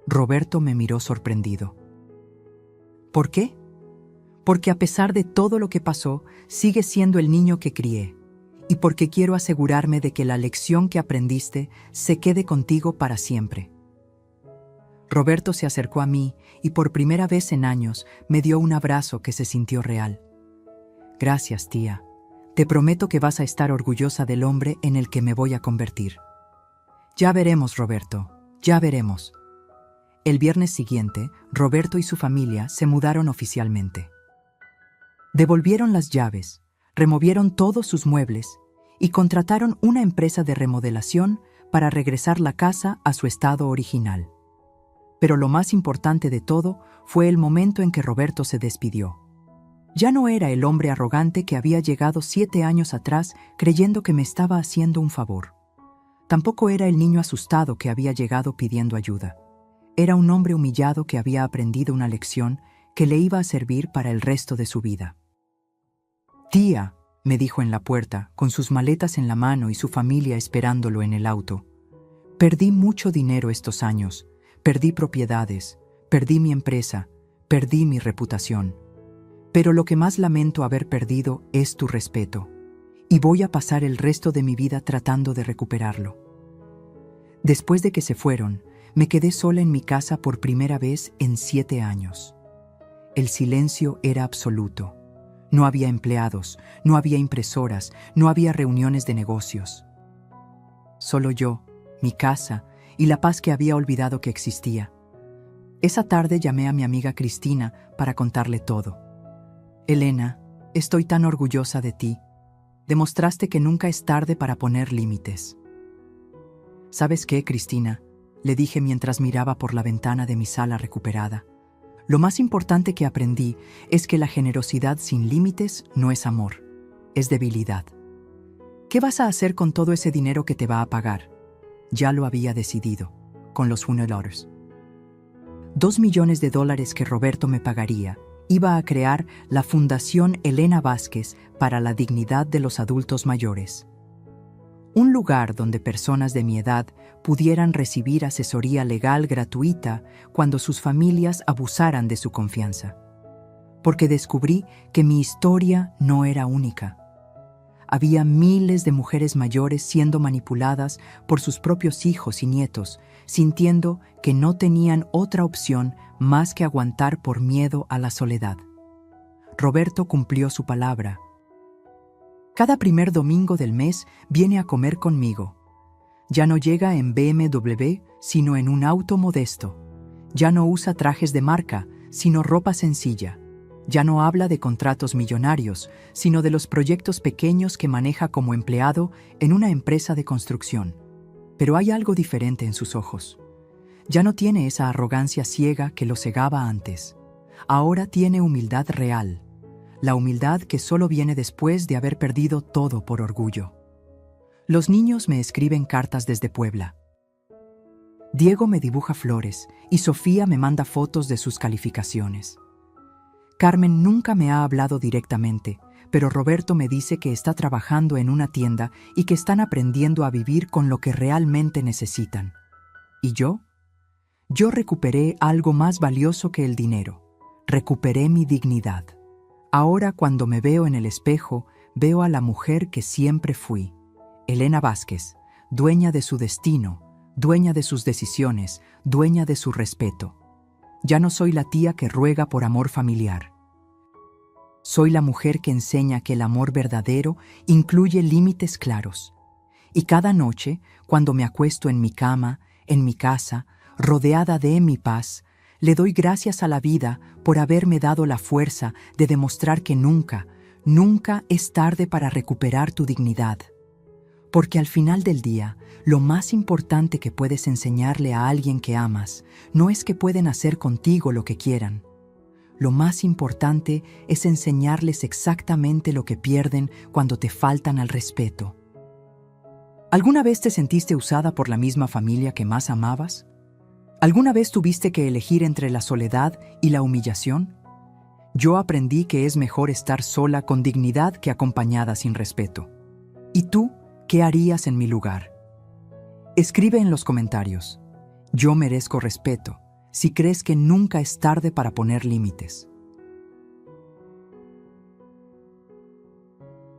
A: Roberto me miró sorprendido. ¿Por qué? Porque a pesar de todo lo que pasó, sigues siendo el niño que crié, y porque quiero asegurarme de que la lección que aprendiste se quede contigo para siempre. Roberto se acercó a mí y por primera vez en años me dio un abrazo que se sintió real. Gracias, tía. Te prometo que vas a estar orgullosa del hombre en el que me voy a convertir. Ya veremos, Roberto, ya veremos. El viernes siguiente, Roberto y su familia se mudaron oficialmente. Devolvieron las llaves, removieron todos sus muebles y contrataron una empresa de remodelación para regresar la casa a su estado original. Pero lo más importante de todo fue el momento en que Roberto se despidió. Ya no era el hombre arrogante que había llegado 7 años atrás creyendo que me estaba haciendo un favor. Tampoco era el niño asustado que había llegado pidiendo ayuda. Era un hombre humillado que había aprendido una lección que le iba a servir para el resto de su vida. «Tía», me dijo en la puerta, con sus maletas en la mano y su familia esperándolo en el auto. «Perdí mucho dinero estos años, perdí propiedades, perdí mi empresa, perdí mi reputación. Pero lo que más lamento haber perdido es tu respeto, y voy a pasar el resto de mi vida tratando de recuperarlo». Después de que se fueron, me quedé sola en mi casa por primera vez en 7 años. El silencio era absoluto. No había empleados, no había impresoras, no había reuniones de negocios. Solo yo, mi casa y la paz que había olvidado que existía. Esa tarde llamé a mi amiga Cristina para contarle todo. «Elena, estoy tan orgullosa de ti. Demostraste que nunca es tarde para poner límites». «¿Sabes qué, Cristina?», le dije mientras miraba por la ventana de mi sala recuperada. «Lo más importante que aprendí es que la generosidad sin límites no es amor, es debilidad. ¿Qué vas a hacer con todo ese dinero que te va a pagar?». Ya lo había decidido, con los funerales. $2 millones que Roberto me pagaría iba a crear la Fundación Elena Vázquez para la Dignidad de los Adultos Mayores. Un lugar donde personas de mi edad pudieran recibir asesoría legal gratuita cuando sus familias abusaran de su confianza. Porque descubrí que mi historia no era única. Había miles de mujeres mayores siendo manipuladas por sus propios hijos y nietos, sintiendo que no tenían otra opción más que aguantar por miedo a la soledad. Roberto cumplió su palabra. Cada primer domingo del mes viene a comer conmigo. Ya no llega en BMW, sino en un auto modesto. Ya no usa trajes de marca, sino ropa sencilla. Ya no habla de contratos millonarios, sino de los proyectos pequeños que maneja como empleado en una empresa de construcción. Pero hay algo diferente en sus ojos. Ya no tiene esa arrogancia ciega que lo cegaba antes. Ahora tiene humildad real. La humildad que solo viene después de haber perdido todo por orgullo. Los niños me escriben cartas desde Puebla. Diego me dibuja flores y Sofía me manda fotos de sus calificaciones. Carmen nunca me ha hablado directamente, pero Roberto me dice que está trabajando en una tienda y que están aprendiendo a vivir con lo que realmente necesitan. ¿Y yo? Yo recuperé algo más valioso que el dinero. Recuperé mi dignidad. Ahora cuando me veo en el espejo, veo a la mujer que siempre fui. Elena Vázquez, dueña de su destino, dueña de sus decisiones, dueña de su respeto. Ya no soy la tía que ruega por amor familiar. Soy la mujer que enseña que el amor verdadero incluye límites claros. Y cada noche, cuando me acuesto en mi cama, en mi casa, rodeada de mi paz, le doy gracias a la vida por haberme dado la fuerza de demostrar que nunca, nunca es tarde para recuperar tu dignidad. Porque al final del día, lo más importante que puedes enseñarle a alguien que amas no es que pueden hacer contigo lo que quieran. Lo más importante es enseñarles exactamente lo que pierden cuando te faltan al respeto. ¿Alguna vez te sentiste usada por la misma familia que más amabas? ¿Alguna vez tuviste que elegir entre la soledad y la humillación? Yo aprendí que es mejor estar sola con dignidad que acompañada sin respeto. ¿Y tú, qué harías en mi lugar? Escribe en los comentarios. Yo merezco respeto, si crees que nunca es tarde para poner límites.